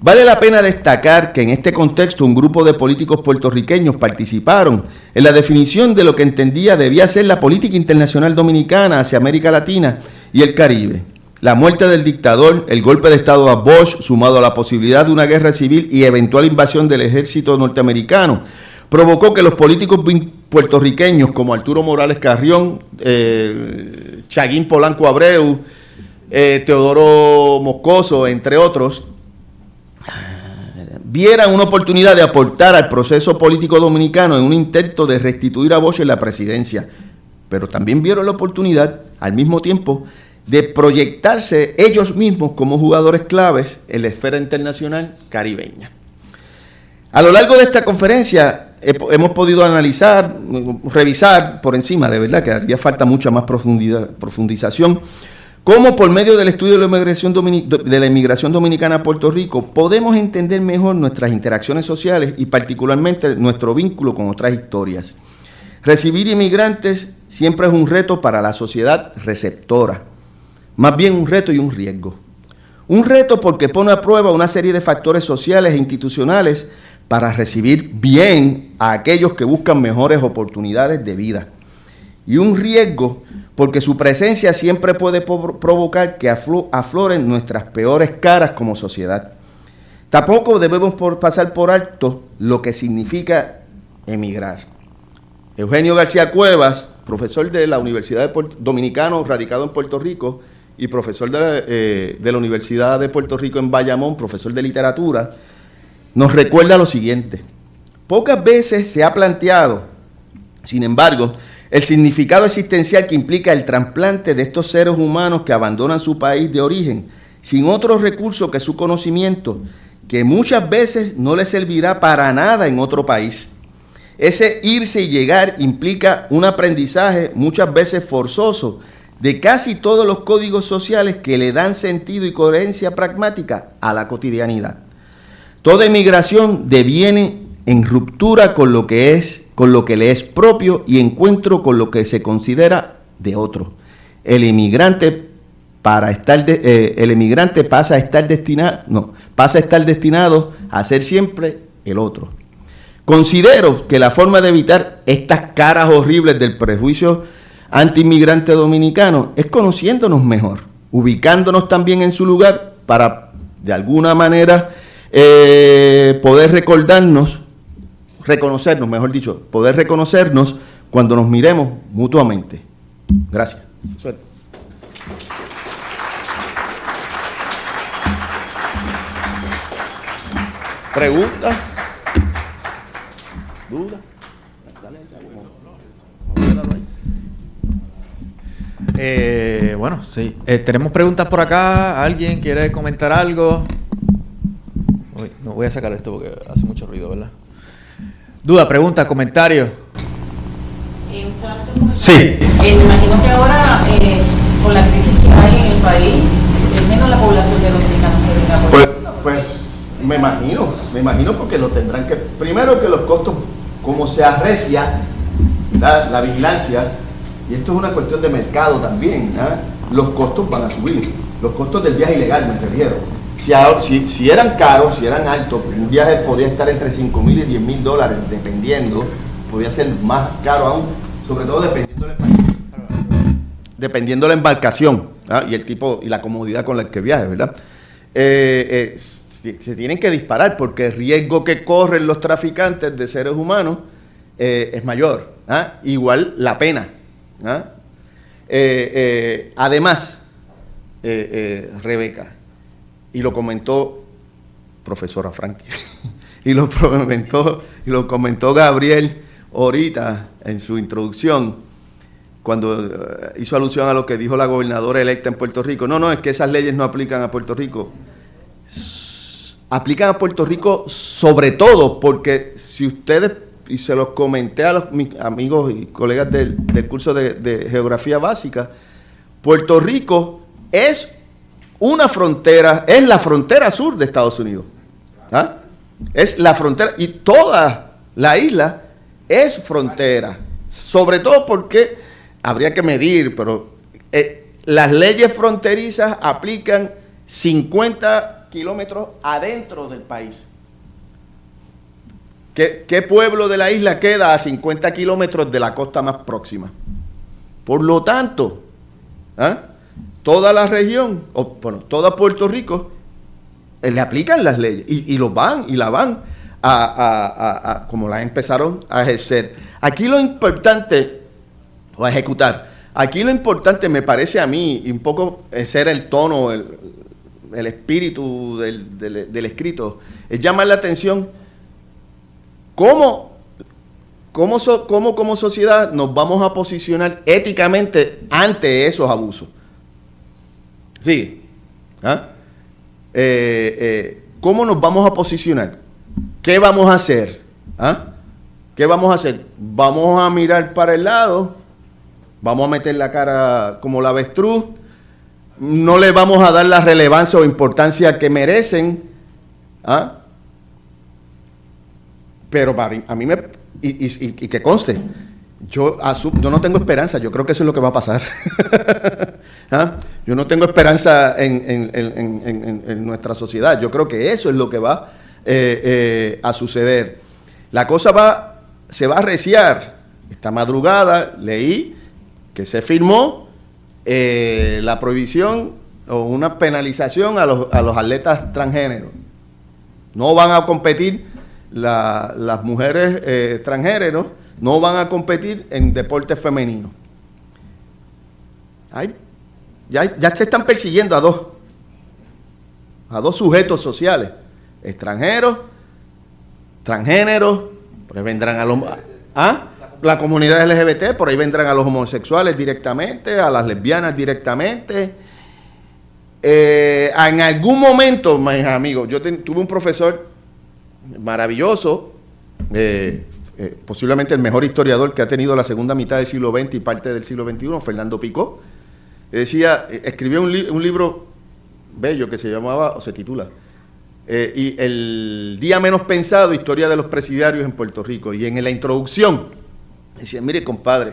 Vale la pena destacar que en este contexto un grupo de políticos puertorriqueños participaron en la definición de lo que entendía debía ser la política internacional dominicana hacia América Latina y el Caribe. La muerte del dictador, el golpe de Estado a Bosch, sumado a la posibilidad de una guerra civil y eventual invasión del ejército norteamericano, provocó que los políticos puertorriqueños como Arturo Morales Carrión, Chaguín Polanco Abreu, Teodoro Moscoso, entre otros, vieran una oportunidad de aportar al proceso político dominicano en un intento de restituir a Bosch en la presidencia, pero también vieron la oportunidad, al mismo tiempo, de proyectarse ellos mismos como jugadores claves en la esfera internacional caribeña. A lo largo de esta conferencia hemos podido analizar, revisar por encima, de verdad que haría falta mucha más profundización, cómo por medio del estudio de la inmigración dominicana a Puerto Rico podemos entender mejor nuestras interacciones sociales y particularmente nuestro vínculo con otras historias. Recibir inmigrantes siempre es un reto para la sociedad receptora, más bien un reto y un riesgo. Un reto porque pone a prueba una serie de factores sociales e institucionales para recibir bien a aquellos que buscan mejores oportunidades de vida. Y un riesgo porque su presencia siempre puede provocar que afloren nuestras peores caras como sociedad. Tampoco debemos pasar por alto lo que significa emigrar. Eugenio García Cuevas, profesor de la Universidad Dominicano radicado en Puerto Rico y profesor de la Universidad de Puerto Rico en Bayamón, profesor de literatura, nos recuerda lo siguiente: pocas veces se ha planteado, sin embargo, el significado existencial que implica el trasplante de estos seres humanos que abandonan su país de origen sin otro recurso que su conocimiento, que muchas veces no les servirá para nada en otro país. Ese irse y llegar implica un aprendizaje muchas veces forzoso de casi todos los códigos sociales que le dan sentido y coherencia pragmática a la cotidianidad. Toda inmigración deviene en ruptura con lo que le es propio y encuentro con lo que se considera de otro. El emigrante pasa a estar destinado a ser siempre el otro. Considero que la forma de evitar estas caras horribles del prejuicio anti-inmigrante dominicano es conociéndonos mejor, ubicándonos también en su lugar para, de alguna manera, poder reconocernos cuando nos miremos mutuamente. Gracias. Suerte. ¿Preguntas? ¿Dudas? Bueno, sí. Tenemos preguntas por acá. ¿Alguien quiere comentar algo? Uy, no voy a sacar esto porque hace mucho ruido, ¿verdad? Duda, pregunta, comentario. Sí. Me imagino que ahora, con la crisis que hay en el país, es menos la población de dominicanos que venga por pues me imagino porque lo tendrán que... Primero que los costos, como se arrecia la vigilancia, y esto es una cuestión de mercado también, los costos van a subir. Los costos del viaje ilegal, me refiero. Si eran caros, si eran altos, un viaje podía estar entre $5,000 y $10,000, dependiendo, podía ser más caro aún, sobre todo dependiendo la embarcación y el tipo y la comodidad con la que viaje, ¿verdad? Se tienen que disparar porque el riesgo que corren los traficantes de seres humanos es mayor. Igual la pena. Además, Rebeca, y lo comentó profesora Frankie, y lo comentó Gabriel ahorita en su introducción, cuando hizo alusión a lo que dijo la gobernadora electa en Puerto Rico. No, es que esas leyes no aplican a Puerto Rico. Aplican a Puerto Rico sobre todo porque si ustedes, y se los comenté a mis amigos y colegas del curso de Geografía Básica, Puerto Rico es una frontera, es la frontera sur de Estados Unidos. Es la frontera, y toda la isla es frontera, sobre todo porque habría que medir, pero las leyes fronterizas aplican 50 kilómetros adentro del país. ¿Qué pueblo de la isla queda a 50 kilómetros de la costa más próxima? Por lo tanto, toda la región, toda Puerto Rico, le aplican las leyes y la van como la empezaron a ejercer. Aquí lo importante, o a ejecutar, aquí lo importante me parece a mí, y un poco ser el tono, el espíritu del escrito, es llamar la atención cómo como sociedad nos vamos a posicionar éticamente ante esos abusos. Sí. ¿Cómo nos vamos a posicionar? ¿Qué vamos a hacer? ¿Qué vamos a hacer? Vamos a mirar para el lado, vamos a meter la cara como la avestruz, no le vamos a dar la relevancia o importancia que merecen, pero a mí y que conste, yo no tengo esperanza, yo creo que eso es lo que va a pasar. Yo no tengo esperanza en nuestra sociedad, yo creo que eso es lo que va a suceder. La cosa se va a arreciar. Esta madrugada leí que se firmó la prohibición o una penalización a los atletas transgéneros. No van a competir las mujeres transgéneros, no van a competir en deportes femeninos. Ya se están persiguiendo a dos sujetos sociales, extranjeros, transgéneros, por ahí vendrán la comunidad LGBT, por ahí vendrán a los homosexuales directamente, a las lesbianas directamente. En algún momento, mis amigos, yo tuve un profesor maravilloso, posiblemente el mejor historiador que ha tenido la segunda mitad del siglo XX y parte del siglo XXI, Fernando Picó, Decía, escribió un libro bello que se llamaba, o se titula, y El día menos pensado, historia de los presidiarios en Puerto Rico. Y en la introducción decía, mire compadre,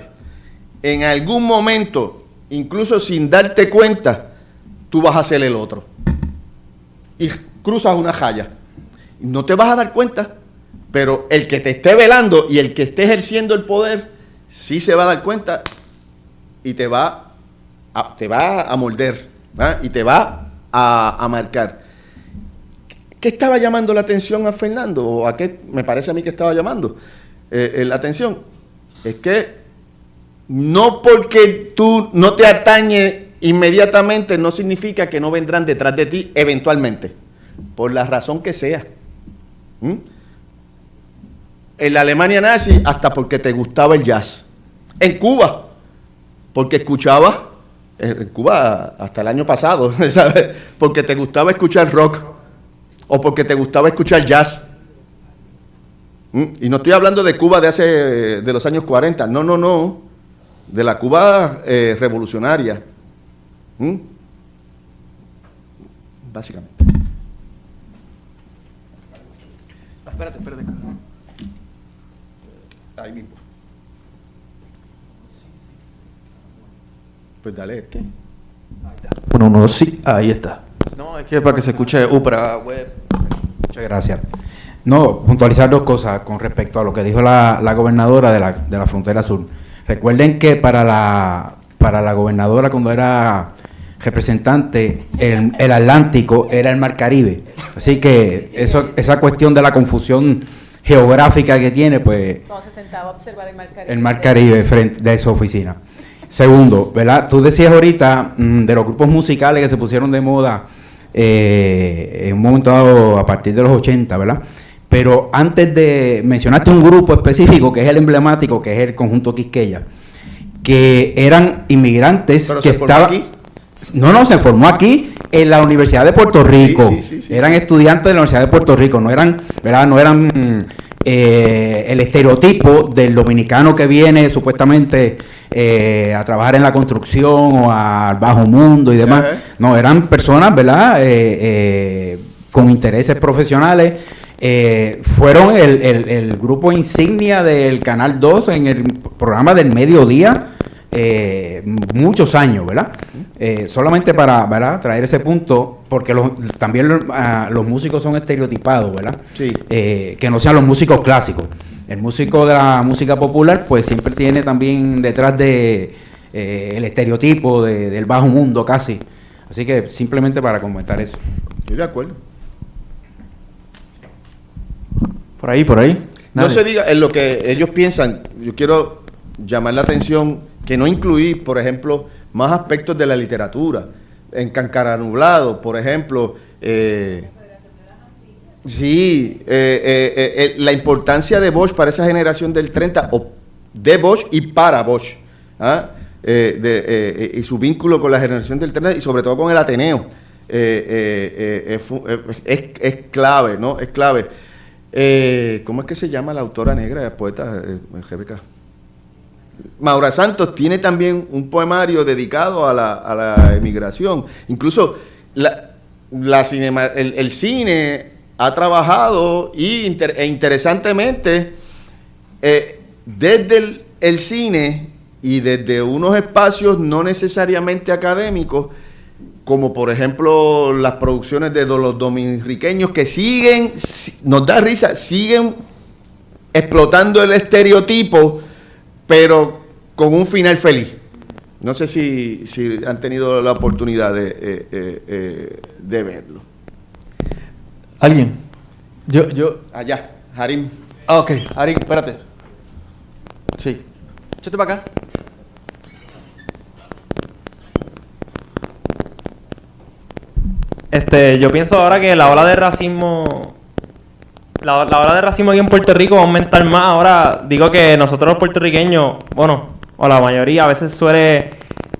en algún momento, incluso sin darte cuenta, tú vas a ser el otro. Y cruzas una raya. No te vas a dar cuenta, pero el que te esté velando y el que esté ejerciendo el poder, sí se va a dar cuenta y te va a morder, ¿verdad? Y te va a marcar. ¿Qué estaba llamando la atención a Fernando? ¿O a qué me parece a mí que estaba llamando la atención? Es que no porque tú no te atañes inmediatamente no significa que no vendrán detrás de ti eventualmente, por la razón que sea. En la Alemania nazi, hasta porque te gustaba el jazz. En Cuba, porque escuchabas, en Cuba hasta el año pasado, ¿sabes? Porque te gustaba escuchar rock, o porque te gustaba escuchar jazz. Y no estoy hablando de Cuba de los años 40, no, de la Cuba revolucionaria. Básicamente. Espérate. Ahí mismo. Pues dale, ¿qué? 1, 1, 2, sí, ahí está. No, es que para que se escuche UPRA web. Muchas gracias. No, puntualizar dos cosas con respecto a lo que dijo la gobernadora de la frontera sur. Recuerden que para la gobernadora, cuando era representante, el Atlántico era el Mar Caribe. Así que esa cuestión de la confusión geográfica que tiene, pues... Cuando se sentaba a observar el Mar Caribe. El Mar Caribe frente de su oficina. Segundo, ¿verdad? Tú decías ahorita de los grupos musicales que se pusieron de moda en un momento dado a partir de los 80, ¿verdad? Pero antes mencionaste un grupo específico que es el emblemático, que es el Conjunto Quisqueya, que eran inmigrantes. ¿Pero que se formó aquí? No, se formó aquí en la Universidad de Puerto Rico. Sí. Eran estudiantes de la Universidad de Puerto Rico, no eran, ¿verdad? No eran el estereotipo del dominicano que viene supuestamente a trabajar en la construcción o al bajo mundo y demás. No, eran personas, ¿verdad? Con intereses profesionales. Fueron el grupo insignia del Canal 2 en el programa del mediodía muchos años, ¿verdad? Solamente para, ¿verdad?, traer ese punto, porque también los músicos son estereotipados, ¿verdad? Sí. Que no sean los músicos clásicos. El músico de la música popular, pues siempre tiene también detrás de el estereotipo del bajo mundo casi. Así que simplemente para comentar eso. Estoy de acuerdo. Por ahí. No se diga en lo que ellos piensan. Yo quiero llamar la atención que no incluí, por ejemplo, más aspectos de la literatura. En Cancara Nublado, por ejemplo, la importancia de Bosch para esa generación del 30, o de Bosch y para Bosch, y su vínculo con la generación del 30 y sobre todo con el Ateneo, es clave, ¿no? Es clave. ¿Cómo es que se llama la autora negra, poeta Rebeca? Maura Santos tiene también un poemario dedicado a la emigración. Incluso el cine ha trabajado e interesantemente desde el cine y desde unos espacios no necesariamente académicos, como por ejemplo las producciones de los dominicanos que siguen, nos da risa, siguen explotando el estereotipo, pero con un final feliz. No sé si han tenido la oportunidad de verlo. ¿Alguien? Yo. Allá, Harim. Ok, Harim, espérate. Sí. Échate para acá. Yo pienso ahora que la ola de racismo... La ola de racismo aquí en Puerto Rico va a aumentar más. Ahora digo que nosotros los puertorriqueños, bueno, o la mayoría, a veces suele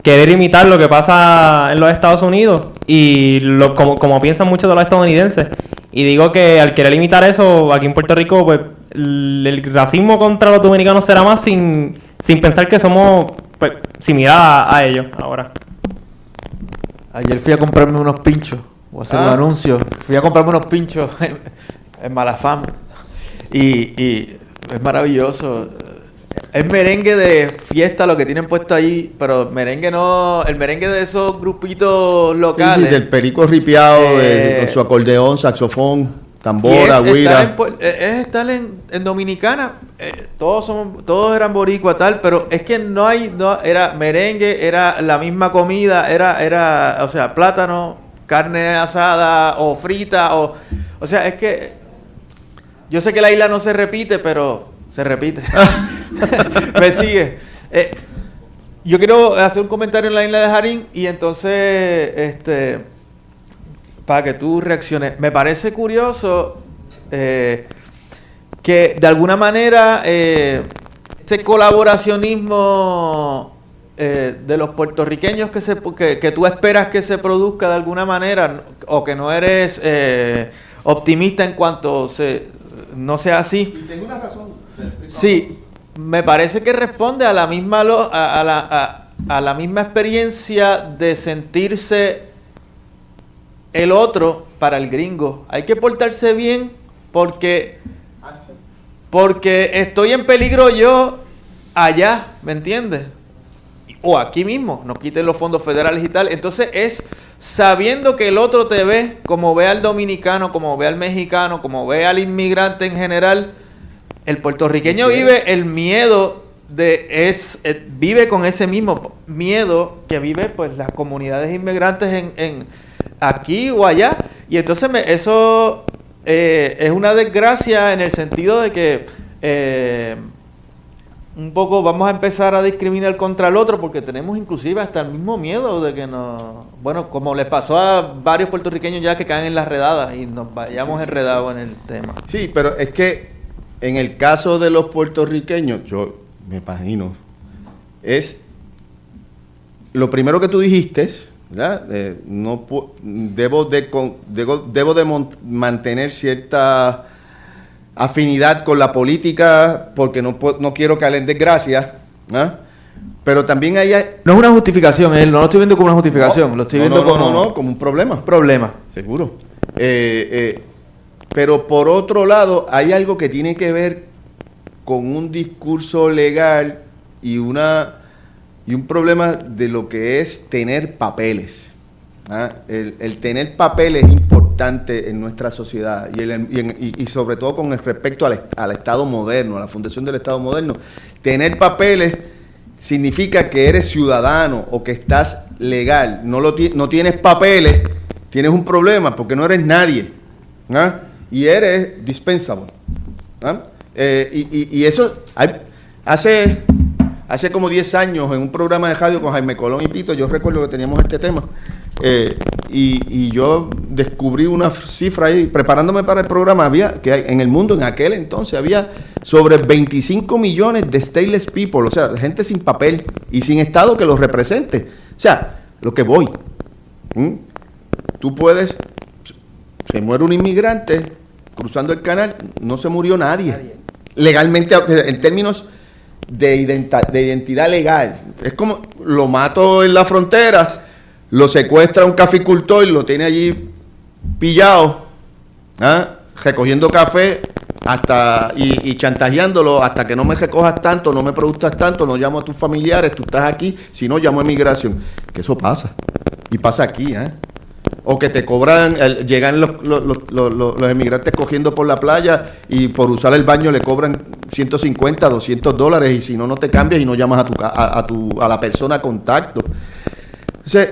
querer imitar lo que pasa en los Estados Unidos y como piensan muchos de los estadounidenses. Y digo que al querer imitar eso, aquí en Puerto Rico, pues el racismo contra los dominicanos será más sin pensar que somos, pues, similar a ellos ahora. Ayer fui a comprarme unos pinchos. Voy a hacer un anuncio. Fui a comprarme unos pinchos en Malafam. Y es maravilloso. Es merengue de fiesta lo que tienen puesto ahí, pero merengue no, el merengue de esos grupitos locales. Sí, del perico ripiado, con su acordeón, saxofón, tambora, güira. Es estar en Dominicana, todos eran boricuas tal, pero es que no era merengue, era la misma comida, era, o sea, plátano, carne asada o frita, o sea, es que yo sé que la isla no se repite, pero se repite. Me sigue. Yo quiero hacer un comentario en la isla de Jarín y entonces, para que tú reacciones. Me parece curioso que de alguna manera ese colaboracionismo de los puertorriqueños que tú esperas que se produzca de alguna manera, o que no eres optimista en cuanto no sea así. Y tengo una razón. Sí, me parece que responde a la misma a la misma experiencia de sentirse el otro para el gringo. Hay que portarse bien porque estoy en peligro yo allá, ¿me entiendes? O aquí mismo, no quiten los fondos federales y tal. Entonces es sabiendo que el otro te ve como ve al dominicano, como ve al mexicano, como ve al inmigrante en general. El puertorriqueño vive el miedo vive con ese mismo miedo que vive pues las comunidades inmigrantes en aquí o allá, y entonces eso es una desgracia en el sentido de que un poco vamos a empezar a discriminar contra el otro porque tenemos inclusive hasta el mismo miedo de que como les pasó a varios puertorriqueños ya que caen en las redadas y nos vayamos enredados en el tema. Sí, pero es que en el caso de los puertorriqueños, yo me imagino, es lo primero que tú dijiste, ¿verdad? Debo de mantener cierta afinidad con la política porque no quiero caer en desgracia, ¿ah? Pero también hay... No es una justificación, no lo estoy viendo como una justificación, lo estoy viendo como un problema. Problema. Seguro. Pero por otro lado, hay algo que tiene que ver con un discurso legal y un problema de lo que es tener papeles. ¿Ah? El tener papeles es importante en nuestra sociedad y sobre todo con respecto al Estado moderno, a la fundación del Estado moderno. Tener papeles significa que eres ciudadano o que estás legal. No tienes papeles, tienes un problema porque no eres nadie. ¿Ah? Y eres dispensable. ¿Ah? Y eso hace como 10 años en un programa de radio con Jaime Colón y Pito, yo recuerdo que teníamos este tema y yo descubrí una cifra ahí, preparándome para el programa, en el mundo en aquel entonces había sobre 25 millones de stateless people, o sea, gente sin papel y sin estado que los represente. O sea, lo que voy. Tú puedes, se muere un inmigrante cruzando el canal, no se murió nadie. Legalmente, en términos de identidad legal. Es como, lo mato en la frontera, lo secuestra un caficultor y lo tiene allí pillado, recogiendo café y chantajeándolo hasta que no me recojas tanto, no me produzcas tanto, no llamo a tus familiares, tú estás aquí, si no llamo a migración. Que eso pasa. Y pasa aquí, O que te cobran, llegan los emigrantes cogiendo por la playa y por usar el baño le cobran $150, $200 y si no te cambias y no llamas a la persona a contacto. Entonces,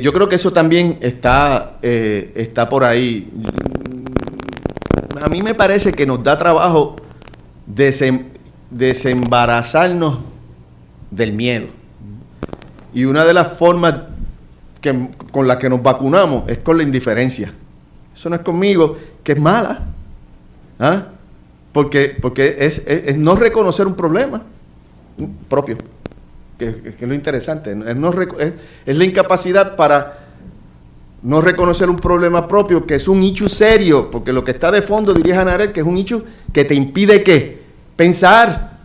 yo creo que eso también está por ahí. A mí me parece que nos da trabajo desembarazarnos del miedo. Y una de las formas con la que nos vacunamos es con la indiferencia. Eso no es conmigo, que es mala. Porque es no reconocer un problema propio, que es lo interesante. Es la incapacidad para no reconocer un problema propio, que es un issue serio, porque lo que está de fondo, diría Hannah Arendt, que es un issue que te impide ¿qué? Pensar.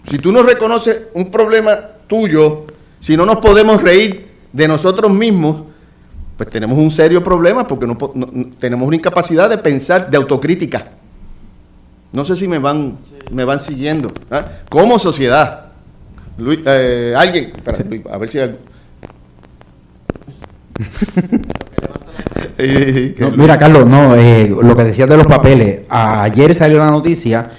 Si tú no reconoces un problema tuyo Si no nos podemos reír de nosotros mismos, pues tenemos un serio problema porque no tenemos una incapacidad de pensar, de autocrítica. No sé si me van siguiendo. ¿Ah? Como sociedad. Luis, alguien, espera, Luis, a ver si hay... No, mira, Carlos, lo que decías de los papeles, ayer salió la noticia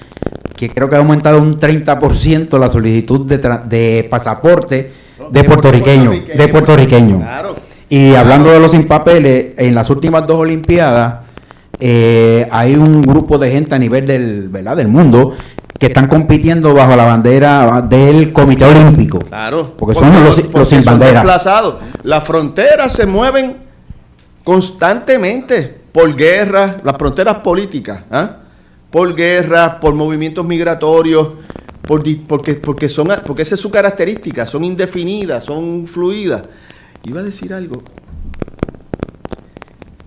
que creo que ha aumentado un 30% la solicitud de pasaporte de puertorriqueños. Claro. Y hablando de los sin papeles, en las últimas 2 Olimpiadas hay un grupo de gente a nivel del mundo que están compitiendo bajo la bandera del Comité Olímpico. Claro. Porque son los sin bandera. Desplazados. Las fronteras se mueven constantemente por guerras, las fronteras políticas, por guerras, por movimientos migratorios, porque esa es su característica, son indefinidas, son fluidas. Iba a decir algo.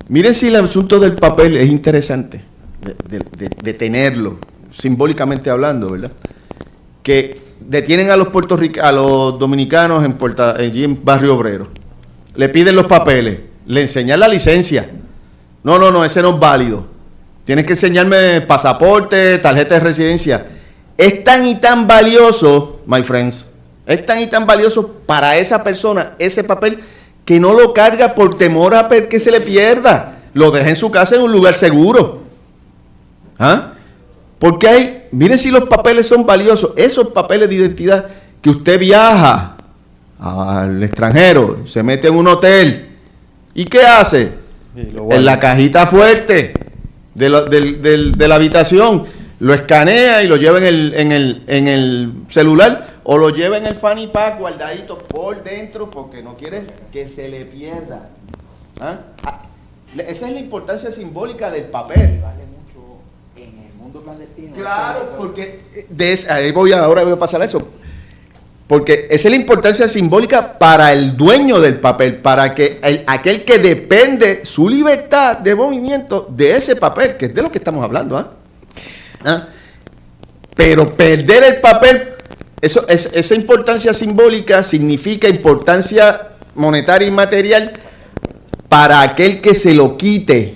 Miren si el asunto del papel es interesante de tenerlo, simbólicamente hablando, ¿verdad? Que detienen a los dominicanos allí en Barrio Obrero. Le piden los papeles, le enseñan la licencia. No, ese no es válido. Tienes que enseñarme pasaporte, tarjeta de residencia. Es tan y tan valioso, my friends, es tan y tan valioso para esa persona, ese papel, que no lo carga por temor a que se le pierda. Lo deja en su casa en un lugar seguro. Porque miren si los papeles son valiosos. Esos papeles de identidad que usted viaja al extranjero, se mete en un hotel. ¿Y qué hace? En la cajita fuerte de la habitación, lo escanea y lo lleva en el celular, o lo lleva en el fanny pack guardadito por dentro porque no quiere que se le pierda. Esa es la importancia simbólica del papel. Vale mucho en el mundo clandestino. Claro, porque ahora voy a pasar a eso. Porque esa es la importancia simbólica para el dueño del papel, para que aquel que depende su libertad de movimiento de ese papel, que es de lo que estamos hablando. Pero perder el papel, esa importancia simbólica significa importancia monetaria y material para aquel que se lo quite,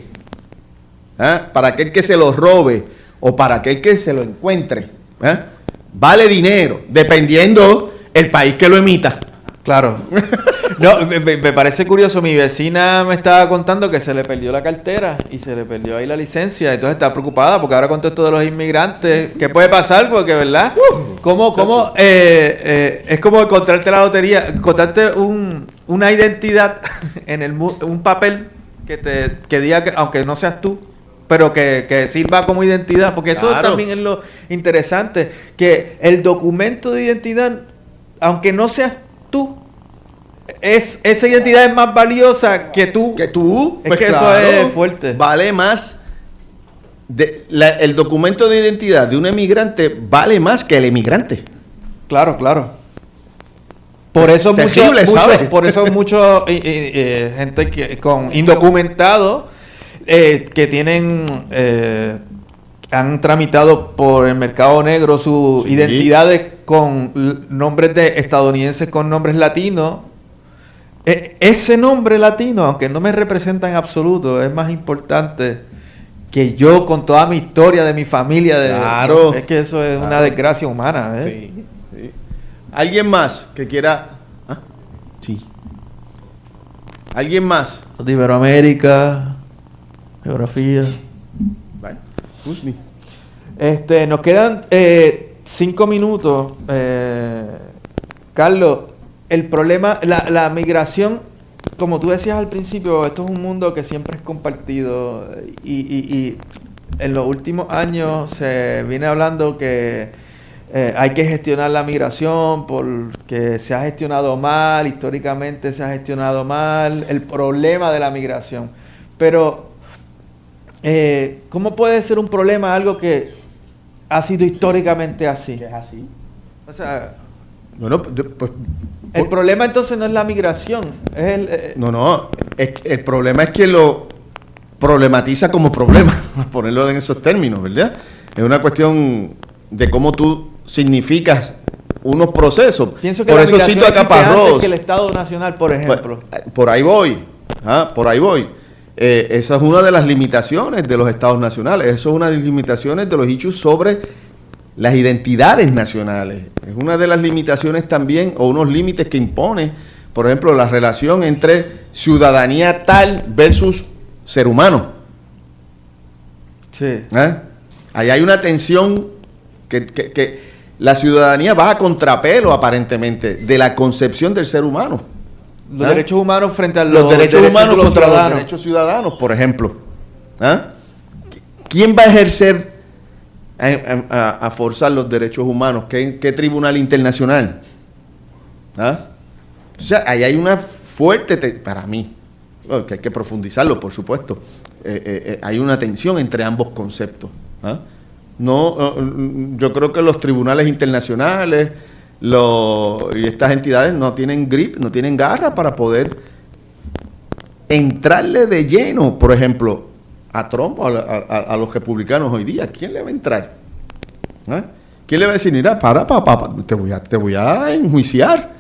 para aquel que se lo robe o para aquel que se lo encuentre. Vale dinero, dependiendo el país que lo emita. Claro. No, me parece curioso. Mi vecina me estaba contando que se le perdió la cartera y se le perdió ahí la licencia. Entonces está preocupada porque ahora con todo esto de los inmigrantes, ¿qué puede pasar? Porque, ¿verdad? ¿Cómo es como encontrarte la lotería, encontrarte una identidad en un papel que diga que, aunque no seas tú, pero que sirva como identidad? Porque eso también es lo interesante, que el documento de identidad, aunque no seas tú, esa identidad es más valiosa que tú. Que tú. Es que claro, eso es fuerte. Vale más. El documento de identidad de un emigrante vale más que el emigrante. Claro. Por eso mucho gente con indocumentados que tienen han tramitado por el mercado negro sus identidades con nombres de estadounidenses con nombres latinos. Ese nombre latino, aunque no me representa en absoluto, es más importante que yo con toda mi historia de mi familia. Claro. Es que eso es una desgracia humana. Sí. ¿Alguien más que quiera? Sí. ¿Alguien más? De Iberoamérica, geografía. Vale. Husni. Nos quedan 5 minutos. Carlos, el problema, la migración, como tú decías al principio, esto es un mundo que siempre es compartido y en los últimos años se viene hablando que hay que gestionar la migración porque se ha gestionado mal, históricamente se ha gestionado mal el problema de la migración. Pero, ¿cómo puede ser un problema algo que ha sido históricamente así? ¿Que es así? O sea, bueno, pues, el problema entonces no es la migración, es el problema es que lo problematiza como problema, ponerlo en esos términos, ¿verdad? Es una cuestión de cómo tú significas unos procesos. Pienso que por la eso migración cito a existe antes Caparrós. que el Estado Nacional, por ejemplo. Por ahí voy. Por ahí voy. Esa es una de las limitaciones de los estados nacionales. Eso es una de las limitaciones de los issues sobre las identidades nacionales. Es una de las limitaciones también, o unos límites que impone, por ejemplo, la relación entre ciudadanía tal versus ser humano. Sí. Ahí hay una tensión que la ciudadanía va a contrapelo, aparentemente, de la concepción del ser humano. Los derechos humanos frente a los derechos humanos de los contra ciudadanos. los derechos ciudadanos, por ejemplo. ¿Quién va a ejercer a forzar los derechos humanos? ¿Qué tribunal internacional? O sea, ahí hay una fuerte, para mí, que hay que profundizarlo, por supuesto, hay una tensión entre ambos conceptos. Yo creo que los tribunales internacionales y estas entidades no tienen grip, no tienen garra para poder entrarle de lleno, por ejemplo, a Trump o a los republicanos hoy día. ¿Quién le va a entrar? ¿Quién le va a decir, mira, te voy a enjuiciar,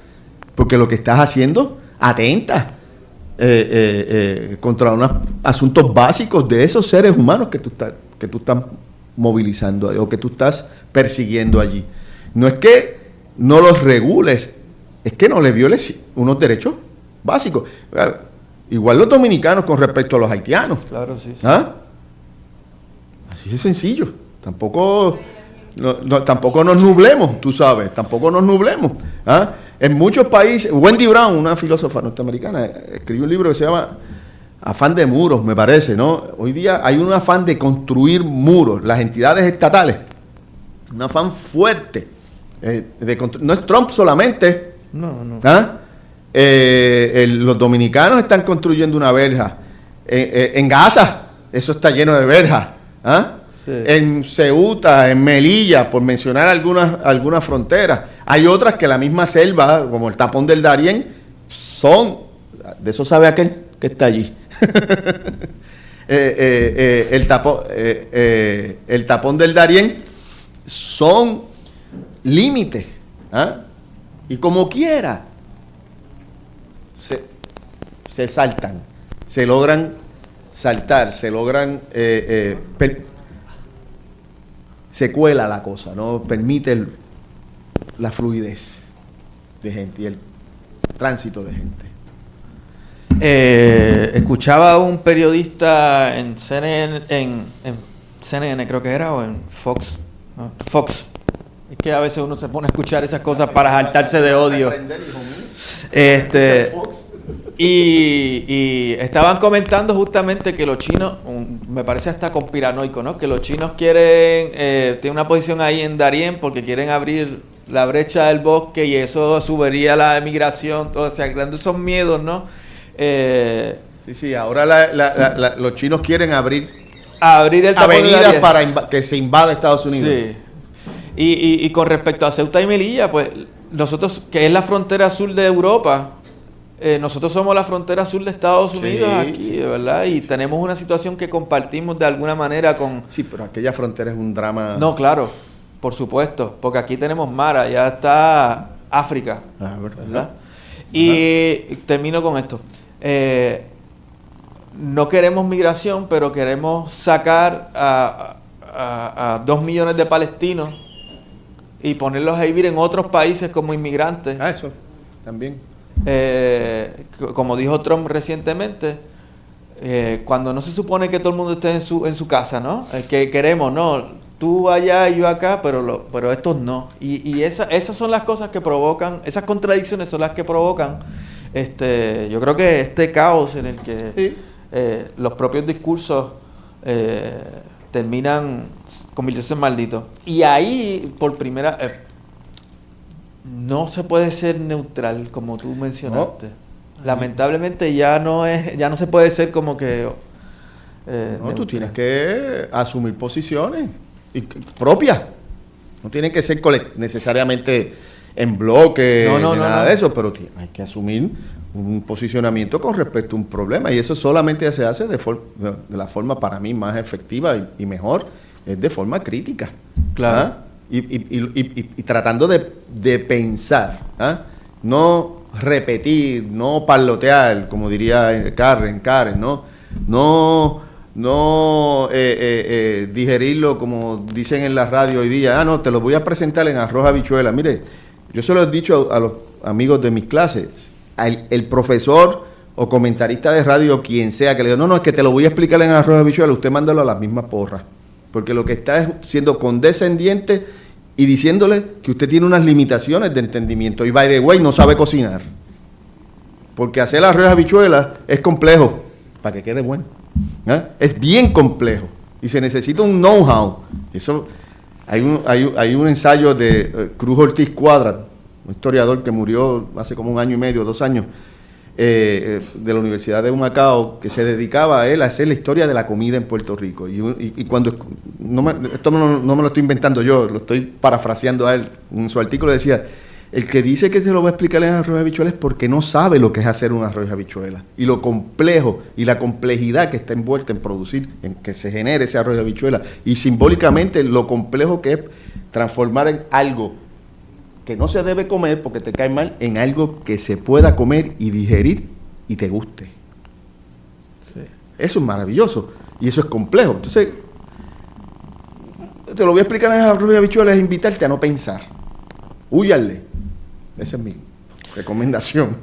porque lo que estás haciendo atenta contra unos asuntos básicos de esos seres humanos que tú estás movilizando o que tú estás persiguiendo allí? No es que no los regules, es que no les violes unos derechos básicos. Igual los dominicanos con respecto a los haitianos. Claro, sí. Así de sencillo. Tampoco nos nublemos, tú sabes, tampoco nos nublemos. En muchos países, Wendy Brown, una filósofa norteamericana, escribió un libro que se llama Afán de muros, me parece, ¿no? Hoy día hay un afán de construir muros, las entidades estatales, un afán fuerte. No es Trump solamente. No. Los dominicanos están construyendo una verja. En Gaza, eso está lleno de verjas. Sí. En Ceuta, en Melilla, por mencionar algunas fronteras. Hay otras que la misma selva, como el tapón del Darién, de eso sabe aquel que está allí. El tapón del Darién son límites. Y como quiera, se saltan, se logran saltar, se logran se cuela la cosa, no permite la fluidez de gente y el tránsito de gente. Escuchaba a un periodista en CNN, en CNN creo que era, o en Fox, ¿no? Fox. Es que a veces uno se pone a escuchar esas cosas para jaltarse de odio. Y estaban comentando justamente que los chinos, me parece hasta conspiranoico, ¿no? Que los chinos quieren, tienen una posición ahí en Darién porque quieren abrir la brecha del bosque y eso subiría la emigración, todo, o sea, creando esos miedos, ¿no? Sí, ahora los chinos quieren abrir el avenidas para que se invada Estados Unidos. Sí. Y con respecto a Ceuta y Melilla, pues nosotros, que es la frontera sur de Europa, nosotros somos la frontera sur de Estados Unidos aquí, ¿verdad? Y tenemos una situación que compartimos de alguna manera con... Sí, pero aquella frontera es un drama... No, claro, por supuesto, porque aquí tenemos mar, allá está África, ¿verdad? Y termino con esto. No queremos migración, pero queremos sacar a 2 millones de palestinos y ponerlos a vivir en otros países como inmigrantes. Eso también. Como dijo Trump recientemente, cuando no se supone que todo el mundo esté en su casa, ¿no? Que queremos, ¿no? Tú allá y yo acá, pero estos no. Y esas son las cosas que provocan, esas contradicciones son las que provocan, yo creo que este caos en el que los propios discursos terminan convirtiéndose en malditos. Y ahí, por primera no se puede ser neutral, como tú mencionaste. No. Lamentablemente ya no se puede ser como que tú tienes que asumir posiciones propias. No tienen que ser necesariamente en bloque, nada de eso, pero hay que asumir un posicionamiento con respecto a un problema, y eso solamente se hace de la forma para mí más efectiva y mejor, es de forma crítica. Claro. y tratando de pensar, ¿ah? No repetir, no parlotear, como diría Karen, no digerirlo como dicen en la radio hoy día. No, te lo voy a presentar en arroz habichuela. Mire, yo se lo he dicho a los amigos de mis clases, el profesor o comentarista de radio, quien sea, que le diga, no, es que te lo voy a explicar en arroz habichuela, usted mándalo a las mismas porras, porque lo que está es siendo condescendiente y diciéndole que usted tiene unas limitaciones de entendimiento, y by the way, no sabe cocinar, porque hacer arroz de habichuelas es complejo, para que quede bueno, ¿eh? Es bien complejo, y se necesita un know-how. Eso, hay un ensayo de Cruz Ortiz Cuadra, un historiador que murió hace como 1 año y medio, 2 años, de la Universidad de Humacao, que se dedicaba a él a hacer la historia de la comida en Puerto Rico. Y cuando, esto no me lo estoy inventando yo, lo estoy parafraseando a él, en su artículo decía, el que dice que se lo va a explicar en arroz de habichuelas es porque no sabe lo que es hacer un arroz de habichuelas, y lo complejo y la complejidad que está envuelta en producir, en que se genere ese arroz de habichuelas, y simbólicamente lo complejo que es transformar en algo que no se debe comer porque te cae mal, en algo que se pueda comer y digerir y te guste. Sí. Eso es maravilloso y eso es complejo. Entonces, te lo voy a explicar en arroz y habichuelas, es invitarte a no pensar. Húyale. Esa es mi recomendación.